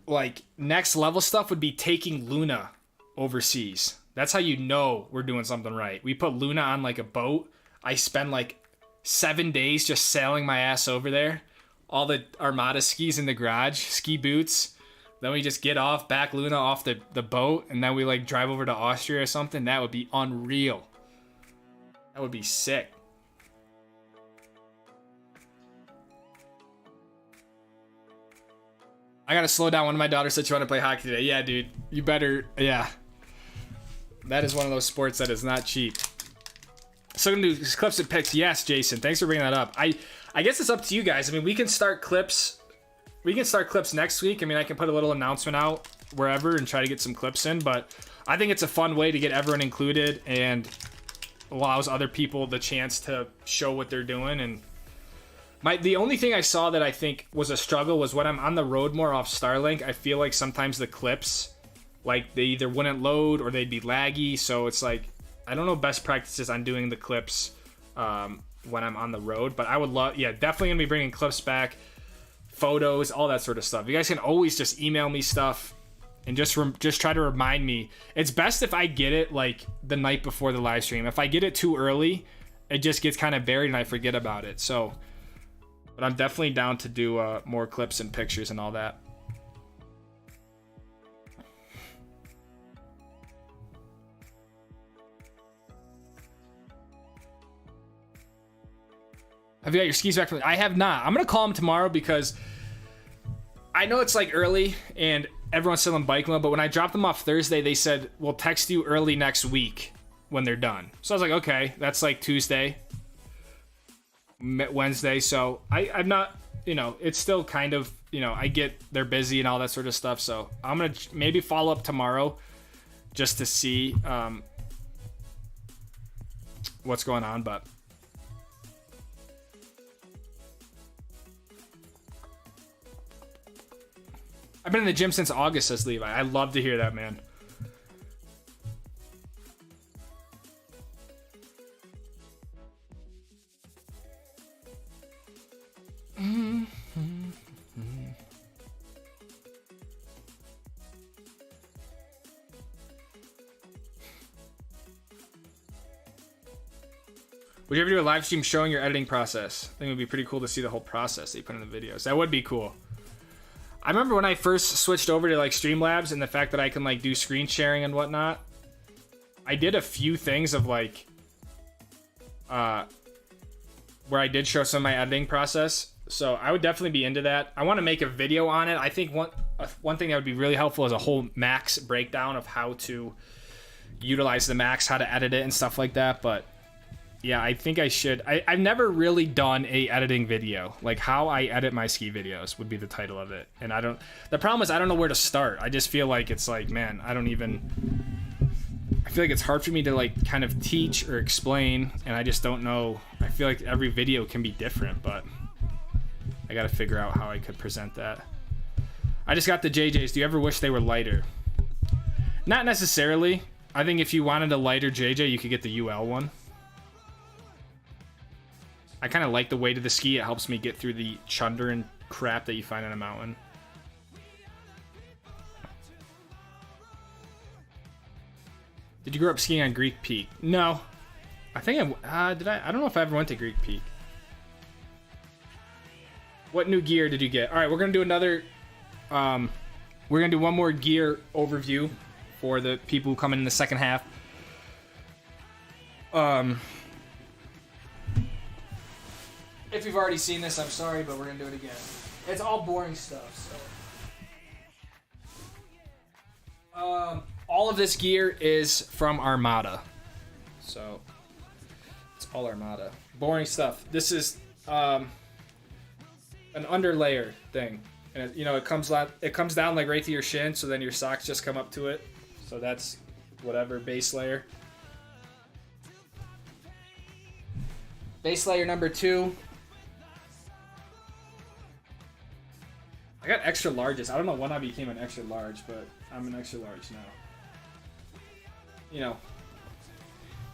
like next level stuff would be taking Luna overseas. That's how you know we're doing something right. We put Luna on like a boat. I spend like 7 days just sailing my ass over there. All the Armada skis in the garage, ski boots. Then we just get off, back Luna off the boat, and then we like drive over to Austria or something. That would be unreal. That would be sick. I gotta slow down. One of my daughters said she wanted to play hockey today. Yeah, dude. You better, yeah. That is one of those sports that is not cheap. So gonna do clips and picks. Yes, Jason. Thanks for bringing that up. I guess it's up to you guys. I mean, we can start clips. We can start clips next week. I mean, I can put a little announcement out wherever and try to get some clips in. But I think it's a fun way to get everyone included and allows other people the chance to show what they're doing. And the only thing I saw that I think was a struggle was when I'm on the road more off Starlink. I feel like sometimes the clips, like they either wouldn't load or they'd be laggy. So it's like, I don't know best practices on doing the clips when I'm on the road, but I would love, yeah, definitely gonna be bringing clips back, photos, all that sort of stuff. You guys can always just email me stuff and just try to remind me. It's best if I get it like the night before the live stream. If I get it too early, it just gets kind of buried and I forget about it. So, but I'm definitely down to do more clips and pictures and all that. Have you got your skis back from? I have not. I'm gonna call him tomorrow because I know it's like early and everyone's still in bike mode. But when I dropped them off Thursday, they said we'll text you early next week when they're done. So I was like, okay, that's like Tuesday, Wednesday. So I'm not, you know, it's still kind of, you know, I get they're busy and all that sort of stuff. So I'm gonna maybe follow up tomorrow just to see what's going on, but. I've been in the gym since August, says Levi. I love to hear that, man. Would you ever do a live stream showing your editing process? I think it would be pretty cool to see the whole process that you put in the videos. That would be cool. I remember when I first switched over to like Streamlabs and the fact that I can like do screen sharing and whatnot. I did a few things of like, where I did show some of my editing process. So I would definitely be into that. I want to make a video on it. I think one thing that would be really helpful is a whole Max breakdown of how to utilize the Max, how to edit it and stuff like that. But yeah, I think I should. I've never really done a editing video. Like how I edit my ski videos would be the title of it. And the problem is I don't know where to start. I just feel like it's like, man, I feel like it's hard for me to like kind of teach or explain. And I just don't know. I feel like every video can be different, but I got to figure out how I could present that. I just got the JJs. Do you ever wish they were lighter? Not necessarily. I think if you wanted a lighter JJ, you could get the UL one. I kind of like the weight of the ski. It helps me get through the chunder and crap that you find on a mountain. Did you grow up skiing on Greek Peak? No. I think did I? I don't know if I ever went to Greek Peak. What new gear did you get? All right, we're gonna do another. We're gonna do one more gear overview for the people who come in the second half. If you've already seen this, I'm sorry, but we're gonna do it again. It's all boring stuff, so. All of this gear is from Armada. So, it's all Armada. Boring stuff. This is, an underlayer thing. And it comes down like right to your shin, so then your socks just come up to it. So that's whatever, base layer. Base layer number 2. I got extra larges. I don't know when I became an extra large, but I'm an extra large now.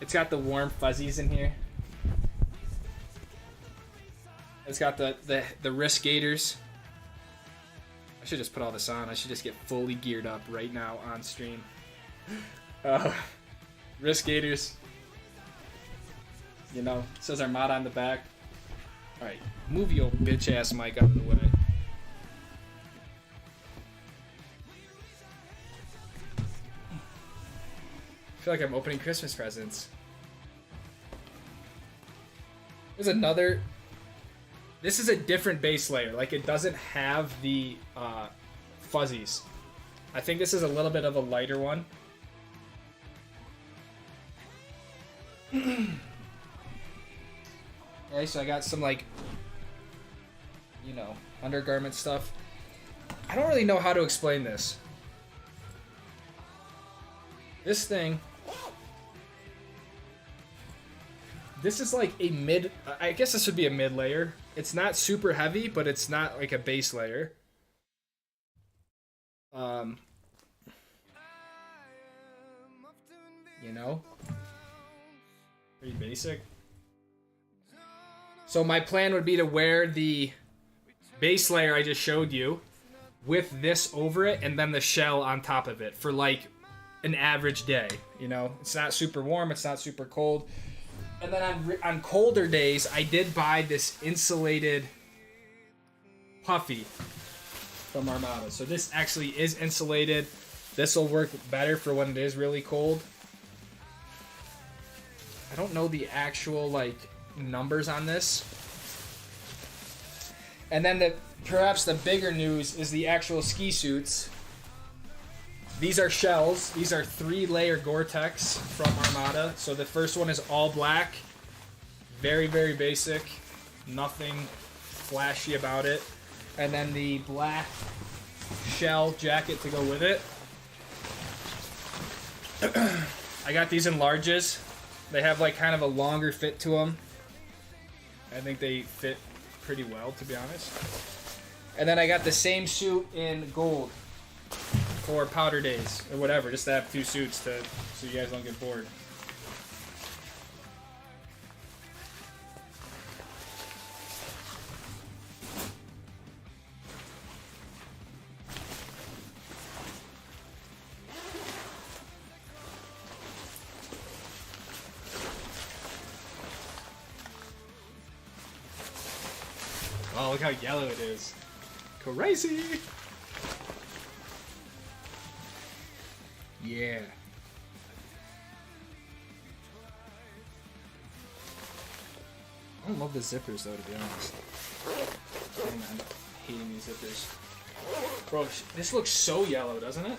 It's got the warm fuzzies in here. It's got the wrist gaiters. I should just put all this on. I should just get fully geared up right now on stream. Wrist gaiters. It says Armada on the back. Alright, move your bitch ass mic out of the way. I feel like I'm opening Christmas presents. There's another. This is a different base layer. Like, it doesn't have the fuzzies. I think this is a little bit of a lighter one. Okay, so I got some, like, undergarment stuff. I don't really know how to explain this. This thing. This is like a mid. I guess this would be a mid layer. It's not super heavy, but it's not like a base layer. Pretty basic. So my plan would be to wear the base layer I just showed you with this over it and then the shell on top of it for like an average day. It's not super warm, it's not super cold. And then on colder days, I did buy this insulated puffy from Armada. So this actually is insulated. This will work better for when it is really cold. I don't know the actual numbers on this. And then perhaps the bigger news is the actual ski suits. These are shells. These are 3-layer Gore-Tex from Armada. So the first one is all black. Very, very basic. Nothing flashy about it. And then the black shell jacket to go with it. I got these in larges. They have kind of a longer fit to them. I think they fit pretty well, to be honest. And then I got the same suit in gold. for powder days or whatever, just to have 2 suits so you guys don't get bored. Oh, look how yellow it is. Crazy! Yeah. I don't love the zippers though, to be honest. Dang, I'm hating these zippers. Bro, this looks so yellow, doesn't it?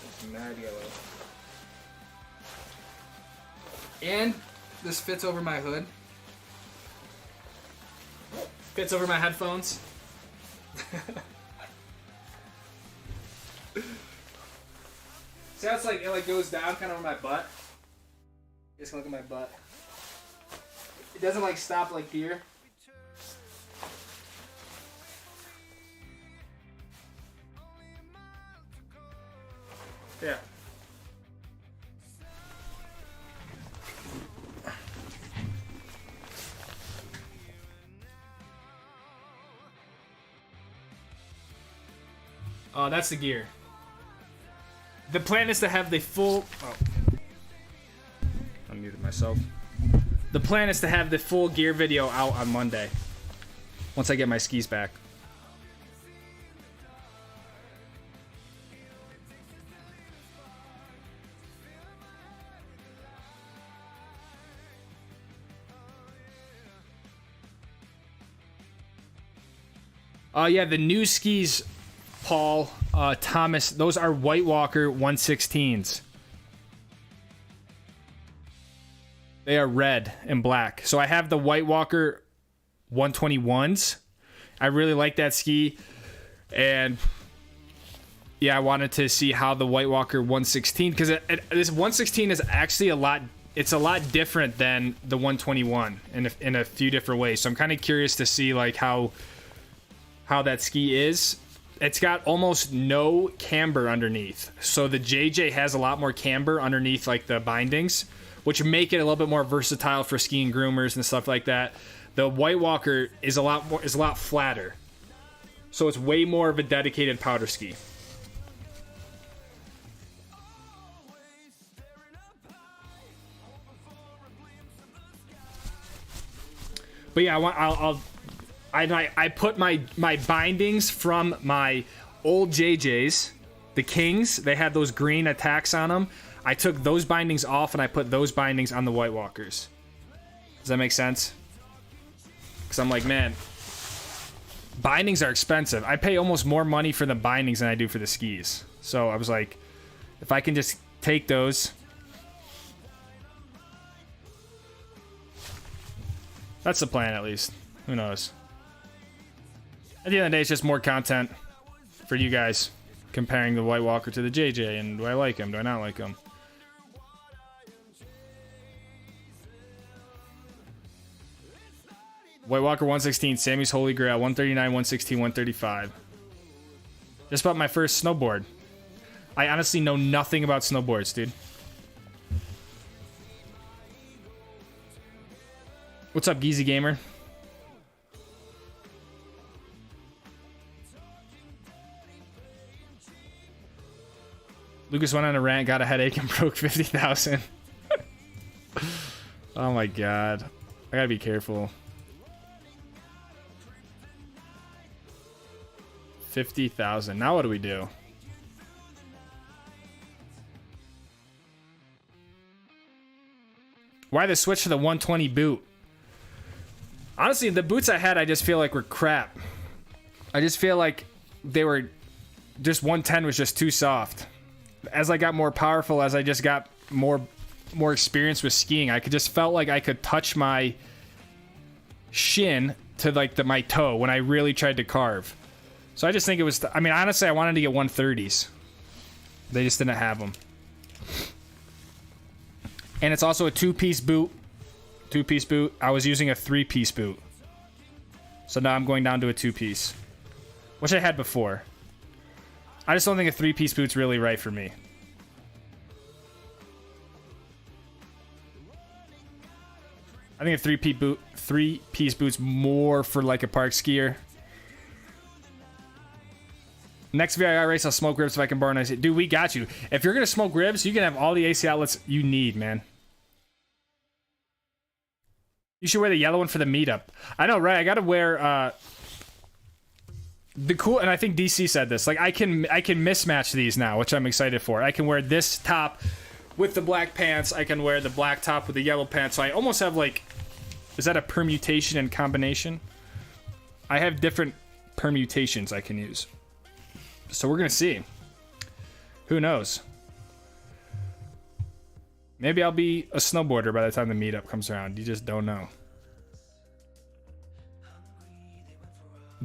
It's mad yellow. And this fits over my hood. Fits over my headphones. See how it's like, it like goes down kind of over my butt? You guys can look at my butt. It doesn't like stop like here. Yeah. Oh, that's the gear. The plan is to have the full... Oh. I muted myself. The plan is to have the full gear video out on Monday. Once I get my skis back. Yeah, the new skis... Paul, Thomas, those are White Walker 116s. They are red and black. So I have the White Walker 121s. I really like that ski. And yeah, I wanted to see how the White Walker 116, because this 116 is actually a lot different than the 121 in a few different ways. So I'm kind of curious to see like how that ski is. It's got almost no camber underneath. So the JJ has a lot more camber underneath like the bindings, which make it a little bit more versatile for skiing groomers and stuff like that. The White Walker is a lot flatter. So it's way more of a dedicated powder ski. But yeah, I put my bindings from my old JJs, the Kings. They had those green attacks on them. I took those bindings off and I put those bindings on the White Walkers. Does that make sense? Because I'm like, man, bindings are expensive. I pay almost more money for the bindings than I do for the skis. So I was like, if I can just take those. That's the plan, at least. Who knows? At the end of the day, it's just more content for you guys, comparing the White Walker to the JJ, and do I like him? Do I not like him? White Walker 116, Sammy's Holy Grail, 139, 116, 135. Just bought my first snowboard. I honestly know nothing about snowboards, dude. What's up, Geezy Gamer? Lucas went on a rant, got a headache, and broke 50,000. Oh my god. I gotta be careful. 50,000. Now what do we do? Why the switch to the 120 boot? Honestly, the boots I had, I just feel like were crap. I just feel like they were... Just 110 was just too soft. As I got more powerful, as I just got more experience with skiing, I just felt like I could touch my shin to like my toe when I really tried to carve. So I just think it was... I mean, honestly, I wanted to get 130s. They just didn't have them. And it's also a two-piece boot. Two-piece boot. I was using a three-piece boot. So now I'm going down to a 2-piece, which I had before. I just don't think a 3-piece boot's really right for me. I think a 3-piece boot's more for like a park skier. Next VIR race, I'll smoke ribs if I can borrow an AC. Dude, we got you. If you're gonna smoke ribs, you can have all the AC outlets you need, man. You should wear the yellow one for the meetup. I know, right? I gotta wear the cool, and I think DC said this. Like I can mismatch these now, which I'm excited for. I can wear this top with the black pants. I can wear the black top with the yellow pants. So I almost have like, is that a permutation and combination? I have different permutations I can use. So we're gonna see. Who knows? Maybe I'll be a snowboarder by the time the meetup comes around. You just don't know.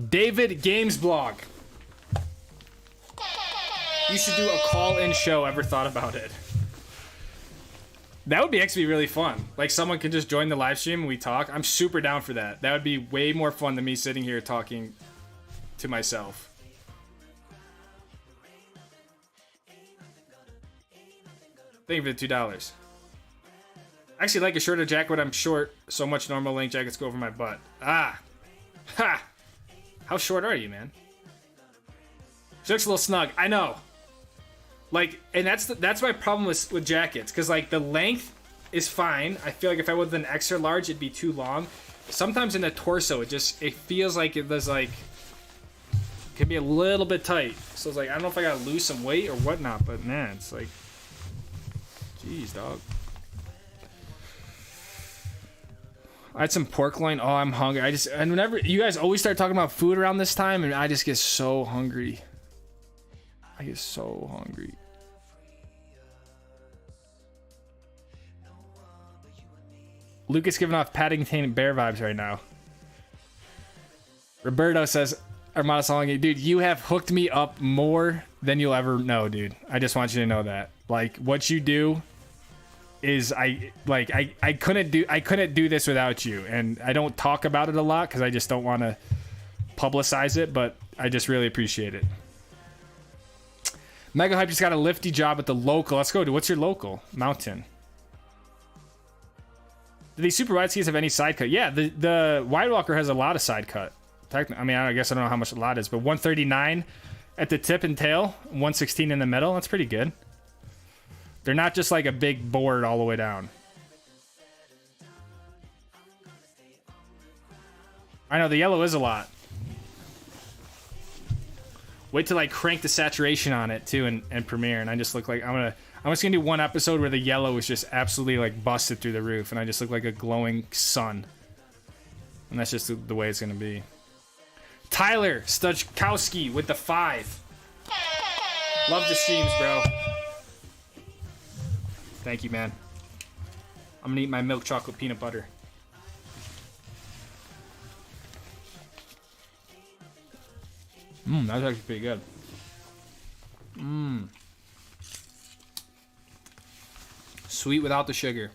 David Games Blog. You should do a call-in show. Ever thought about it? That would be actually really fun. Like someone could just join the live stream and we talk. I'm super down for that. That would be way more fun than me sitting here talking to myself. Thank you for the $2. I actually like a shorter jacket when I'm short. So much normal length jackets go over my butt. Ah. Ha. How short are you, man? She looks a little snug. I know. Like, and that's my problem with jackets, because like the length is fine. I feel like if I was an extra large, it'd be too long. Sometimes in the torso, it feels like it was like it can be a little bit tight. So it's like I don't know if I gotta lose some weight or whatnot, but man, it's like, jeez, dog. I had some pork loin. Oh, I'm hungry. And whenever you guys always start talking about food around this time, and I just get so hungry. I get so hungry. Lucas giving off Paddington Bear vibes right now. Roberto says, Armada Salongi, dude, you have hooked me up more than you'll ever know, dude. I just want you to know that. Like, what you do is I couldn't do this without you. And I don't talk about it a lot because I just don't want to publicize it, but I just really appreciate it. Mega Hype just got a lifty job at the local. Let's go, dude. What's your local? Mountain. Do these super wide skis have any side cut? Yeah, the Wide Walker has a lot of side cut. I mean, I guess I don't know how much a lot is, but 139 at the tip and tail, 116 in the middle. That's pretty good. They're not just like a big board all the way down. I know, the yellow is a lot. Wait till I crank the saturation on it too and premiere, and I just look like I'm just gonna do one episode where the yellow is just absolutely like busted through the roof, and I just look like a glowing sun. And that's just the way it's gonna be. Tyler Stojkowski with the 5. Love the streams, bro. Thank you, man. I'm gonna eat my milk chocolate peanut butter. That's actually pretty good. Sweet without the sugar.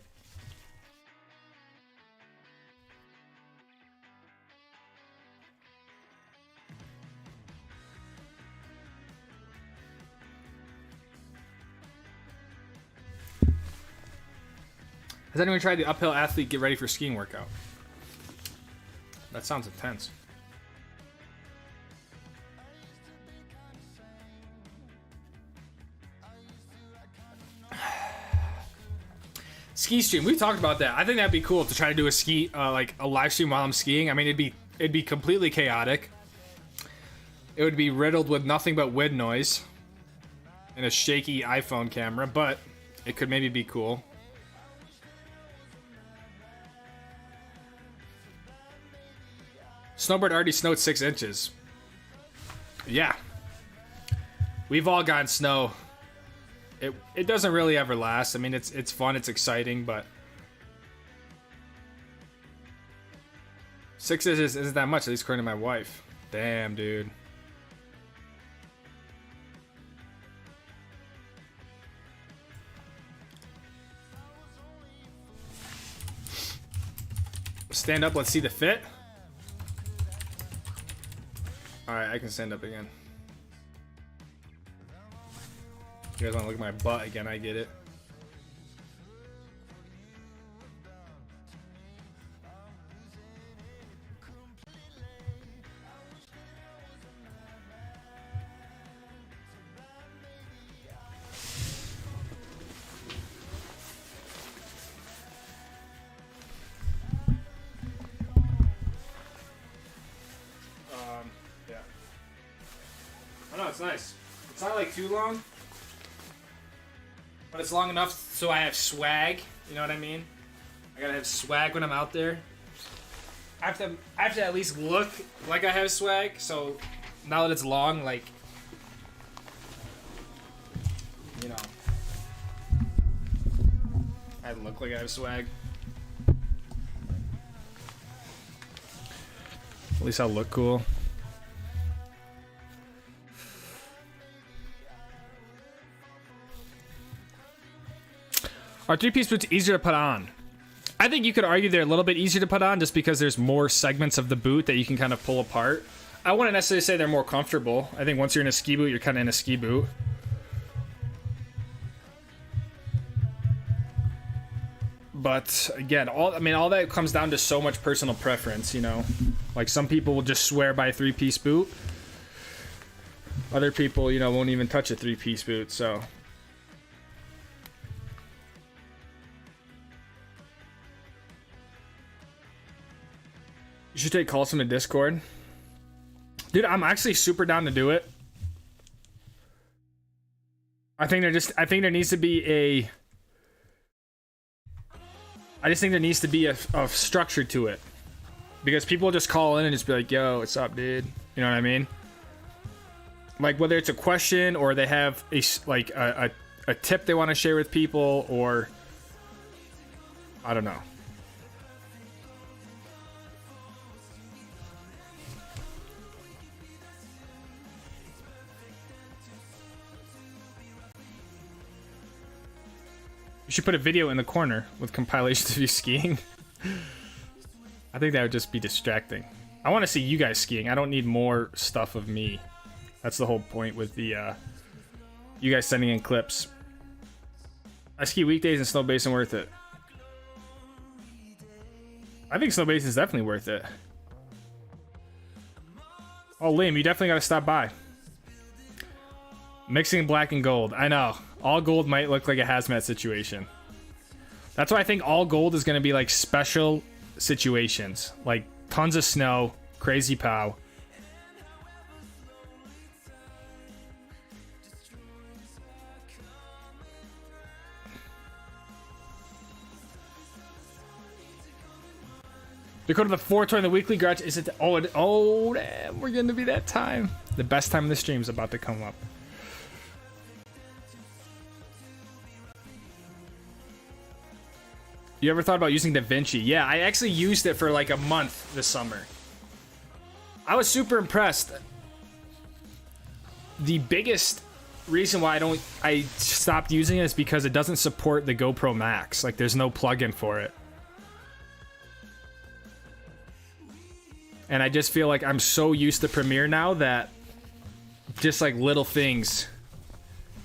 Has anyone tried the uphill athlete get ready for skiing workout? That sounds intense. Ski stream. We've talked about that. I think that'd be cool to try to do a ski, like a live stream while I'm skiing. I mean, it'd be completely chaotic. It would be riddled with nothing but wind noise and a shaky iPhone camera, but it could maybe be cool. Snowbird already snowed 6 inches. Yeah. We've all gotten snow. It doesn't really ever last. I mean, it's fun, it's exciting, but 6 inches isn't that much, at least according to my wife. Damn, dude. Stand up, let's see the fit. Alright, I can stand up again. You guys want to look at my butt again? I get it. Yeah. Oh no, it's nice. It's not like too long, but it's long enough so I have swag. You know what I mean? I gotta have swag when I'm out there. I have to at least look like I have swag. So now that it's long, like, you know, I look like I have swag. At least I'll look cool. Are three-piece boots easier to put on? I think you could argue they're a little bit easier to put on just because there's more segments of the boot that you can kind of pull apart. I wouldn't necessarily say they're more comfortable. I think once you're in a ski boot, you're kind of in a ski boot. But again, all that comes down to so much personal preference, you know. Like some people will just swear by a three-piece boot. Other people, you know, won't even touch a three-piece boot, so. You should take calls from the Discord. Dude, I'm actually super down to do it. I think there needs to be a structure to it. Because people just call in and just be like, yo, what's up, dude? You know what I mean? Like whether it's a question or they have a tip they want to share with people, or I don't know. You should put a video in the corner with compilations of you skiing. I think that would just be distracting. I want to see you guys skiing. I don't need more stuff of me. That's the whole point with the you guys sending in clips. I ski weekdays and snow basin worth it. I think snow basin is definitely worth it. Oh, Liam, you definitely got to stop by. Mixing black and gold. I know. All gold might look like a hazmat situation. That's why I think all gold is going to be like special situations. Like tons of snow, crazy pow. They go to the 420 the weekly garage. Is it? Oh, damn. We're going to be that time. The best time in the stream is about to come up. You ever thought about using DaVinci? Yeah, I actually used it for like a month this summer. I was super impressed. The biggest reason why I stopped using it is because it doesn't support the GoPro Max. Like there's no plugin for it. And I just feel like I'm so used to Premiere now that just like little things,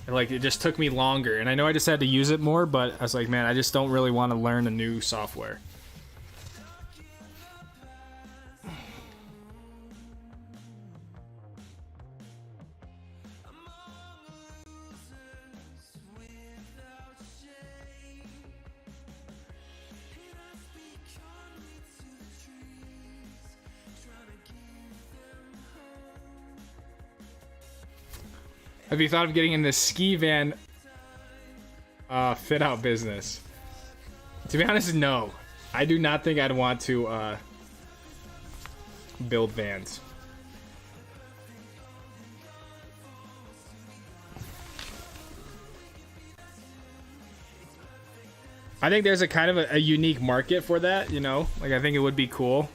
like it just took me longer. And I know I just had to use it more, but I was like, man, I just don't really want to learn a new software. Have you thought of getting in the ski van fit out business? To be honest, no. I do not think I'd want to build vans. I think there's a kind of a unique market for that, you know? Like, I think it would be cool.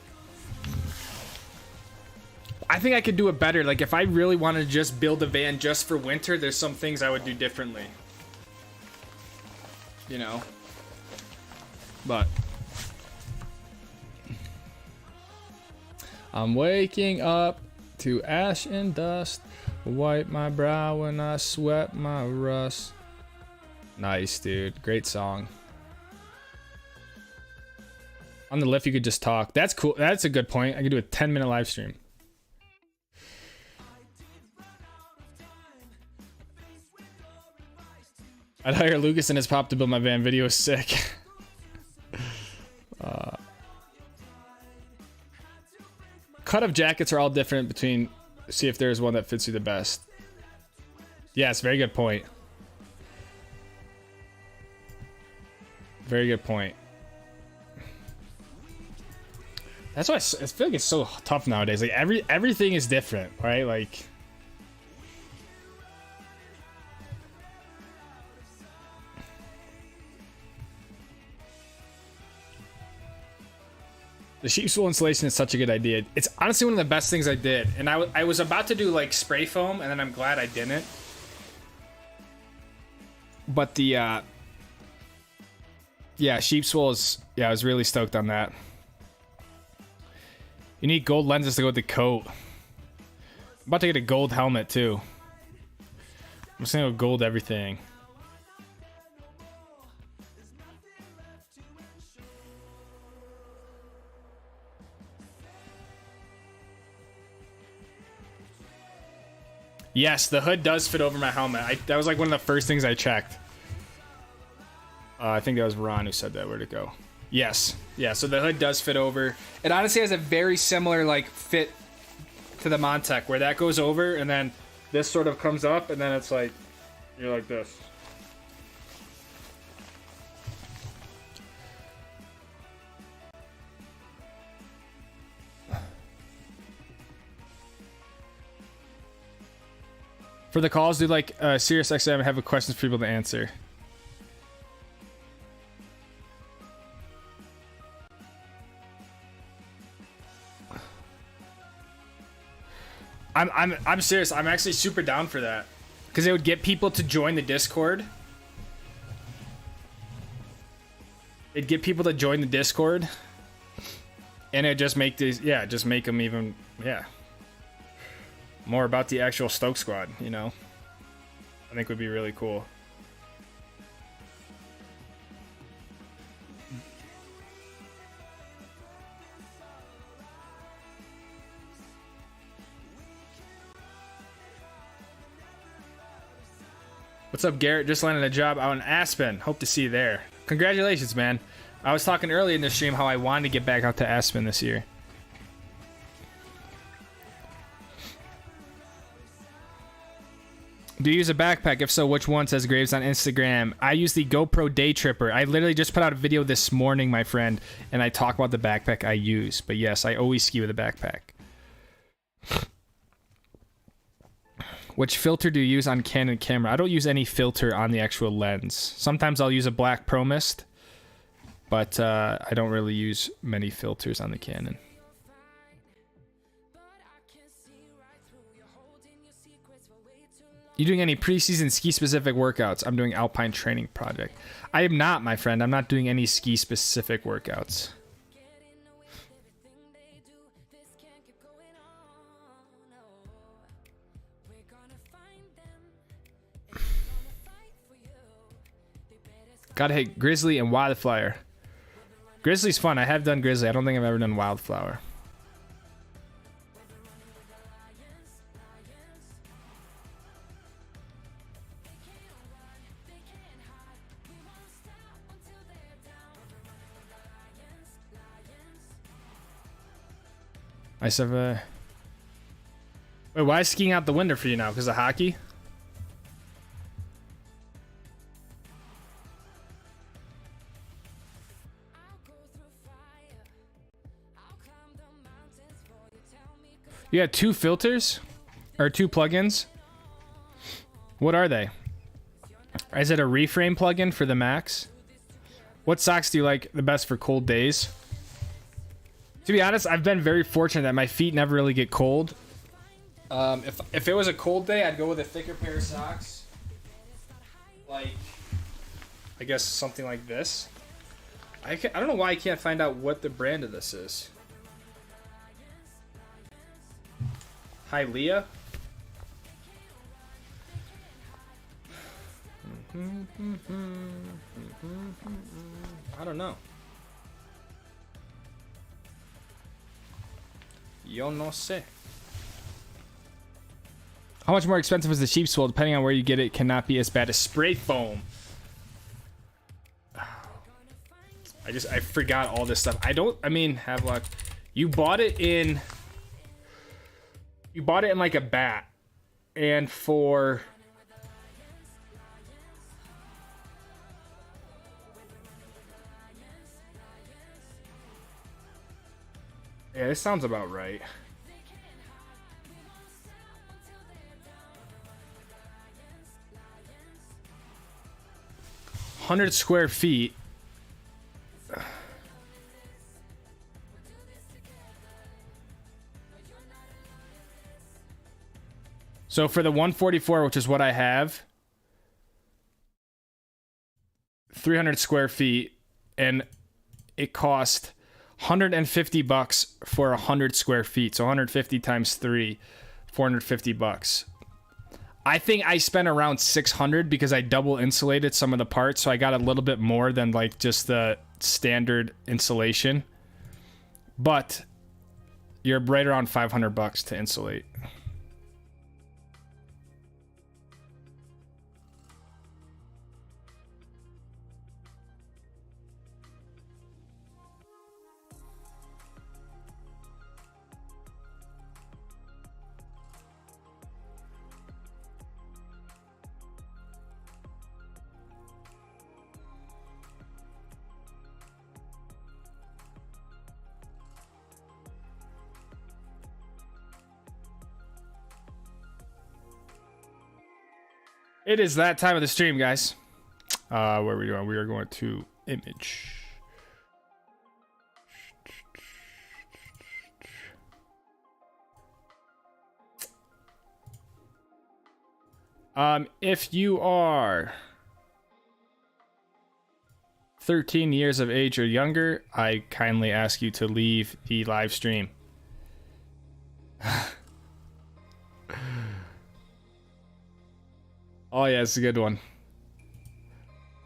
I think I could do it better. Like, if I really wanted to just build a van just for winter, there's some things I would do differently. You know? But I'm waking up To ash and dust, wipe my brow when I sweat my rust. Nice, dude. Great song. On the lift, you could just talk. That's cool. That's a good point. I could do a 10-minute live stream. I'd hire Lucas and his pop to build my van. Video is sick. Cut of jackets are all different between. See if there's one that fits you the best. Yes, very good point. Very good point. That's why I feel like it's so tough nowadays. Like everything is different, right? Like the sheep's wool insulation is such a good idea. It's honestly one of the best things I did. And I was about to do like spray foam, and then I'm glad I didn't. But the yeah, sheep's wool is, yeah, I was really stoked on that. You need gold lenses to go with the coat. I'm about to get a gold helmet too. I'm just gonna go gold everything. Yes, the hood does fit over my helmet. That was like one of the first things I checked. I think that was Ron who said that. Where'd it go? Yes. Yeah, so the hood does fit over. It honestly has a very similar like fit to the Montec, where that goes over and then this sort of comes up and then it's like, you're like this. For the calls, do like Sirius XM have a questions for people to answer. I'm serious. I'm actually super down for that, because it would get people to join the Discord. It'd get people to join the Discord, and it just make these, yeah, just make them even, yeah, more about the actual Stoke Squad. You know, I think would be really cool. What's up, Garrett? Just landed a job out in Aspen. Hope to see you there. Congratulations, man. I was talking earlier in the stream how I wanted to get back out to Aspen this year. Do you use a backpack? If so, which one? Says Graves on Instagram. I use the GoPro Day Tripper. I literally just put out a video this morning, my friend, and I talk about the backpack I use. But yes, I always ski with a backpack. Which filter do you use on Canon camera? I don't use any filter on the actual lens. Sometimes I'll use a black Pro Mist, but I don't really use many filters on the Canon. You doing any preseason ski-specific workouts? I'm doing Alpine Training Project. I am not, my friend. I'm not doing any ski-specific workouts. Gotta hit Grizzly and Wildflower. Grizzly's fun. I have done Grizzly. I don't think I've ever done Wildflower. I have a... Wait, why is skiing out the window for you now? Because of hockey? You had 2 filters? Or 2 plugins? What are they? Is it a reframe plugin for the Max? What socks do you like the best for cold days? To be honest, I've been very fortunate that my feet never really get cold. If it was a cold day, I'd go with a thicker pair of socks. Like, I guess something like this. I don't know why I can't find out what the brand of this is. Hi, Leah. I don't know. Yo no sé. How much more expensive is the sheep's wool? Depending on where you get it, cannot be as bad as spray foam. I forgot all this stuff. I mean, Havelock, you bought it in like a bat, and for yeah, this sounds about right. $100 square feet. So for the 144, which is what I have, 300 square feet, and it cost $150 for 100 square feet. So 150 times 3, $450. I think I spent around $600 because I double insulated some of the parts, so I got a little bit more than like just the standard insulation. But you're right around $500 to insulate. It is that time of the stream, guys. Where are we going? We are going to image. If you are 13 years of age or younger, I kindly ask you to leave the live stream. Oh yeah, it's a good one.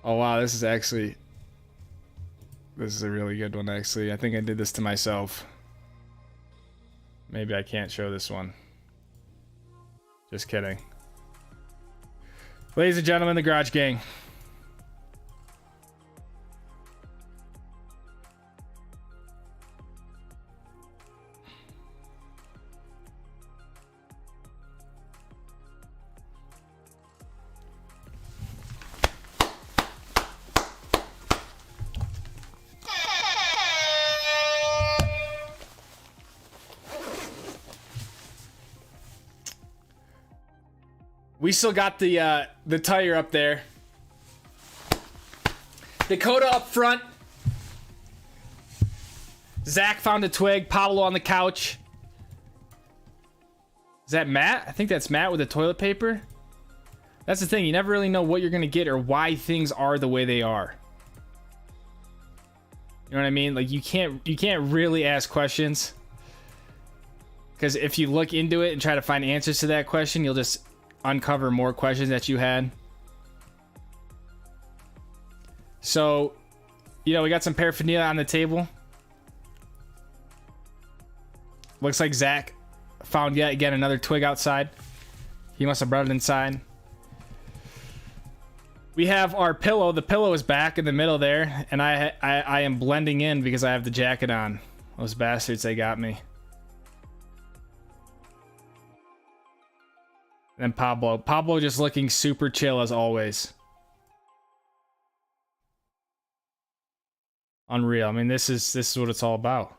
Oh wow, this is a really good one actually. I think I did this to myself. Maybe I can't show this one. Just kidding. Ladies and gentlemen, the Garage Gang. We still got the tire up there. Dakota up front. Zach found a twig. Pablo on the couch. Is that Matt? I think that's Matt with the toilet paper. That's the thing. You never really know what you're gonna get or why things are the way they are. You know what I mean? Like you can't really ask questions, because if you look into it and try to find answers to that question, you'll just uncover more questions that you had. So, you know, we got some paraphernalia on the table. Looks like Zach found yet again another twig outside. He must have brought it inside. We have our pillow. The pillow is back in the middle there, and I am blending in because I have the jacket on. Those bastards, they got me. And Pablo just looking super chill as always. Unreal. I mean, this is what it's all about.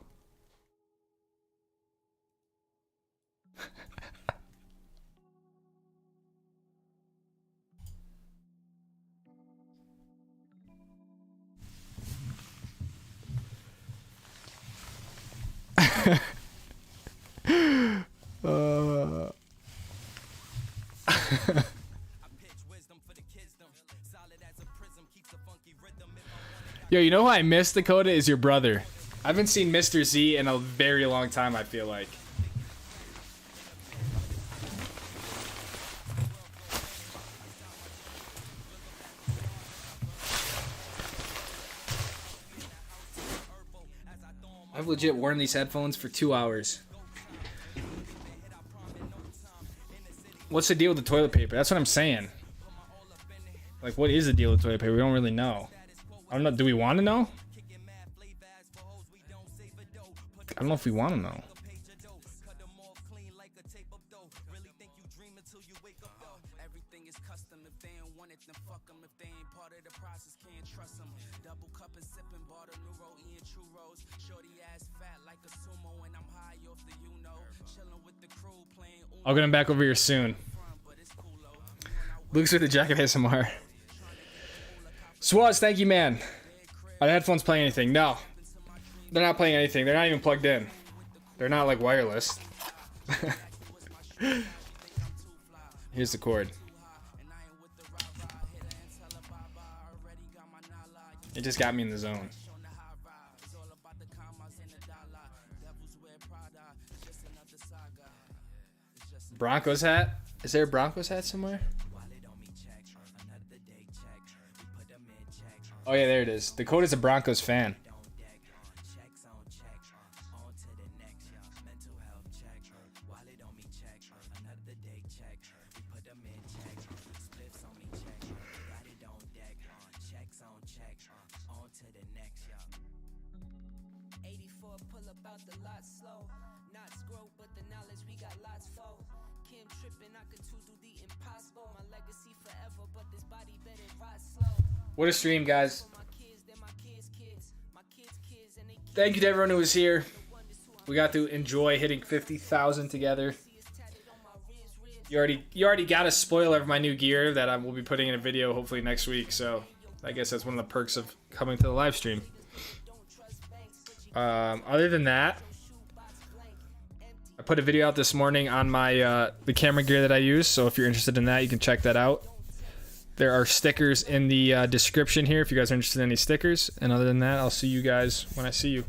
Yo, you know who I miss, Dakota, is your brother. I haven't seen Mr. Z in a very long time, I feel like. I've legit worn these headphones for 2 hours. What's the deal with the toilet paper? That's what I'm saying. Like, what is the deal with toilet paper? We don't really know. I don't know. Do we want to know? I don't know if we want to know. I'll get him back over here soon. Luke's with the jacket ASMR. Swaz, thank you, man. Are the headphones playing anything? No. They're not playing anything. They're not even plugged in. They're not like wireless. Here's the cord. It just got me in the zone. Broncos hat? Is there a Broncos hat somewhere? Oh yeah, there it is. Dakota's a Broncos fan. What a stream, guys. Thank you to everyone who was here. We got to enjoy hitting 50,000 together. You already got a spoiler of my new gear that I will be putting in a video hopefully next week. So I guess that's one of the perks of coming to the live stream. Other than that, I put a video out this morning on my the camera gear that I use. So if you're interested in that, you can check that out. There are stickers in the description here if you guys are interested in any stickers. And other than that, I'll see you guys when I see you.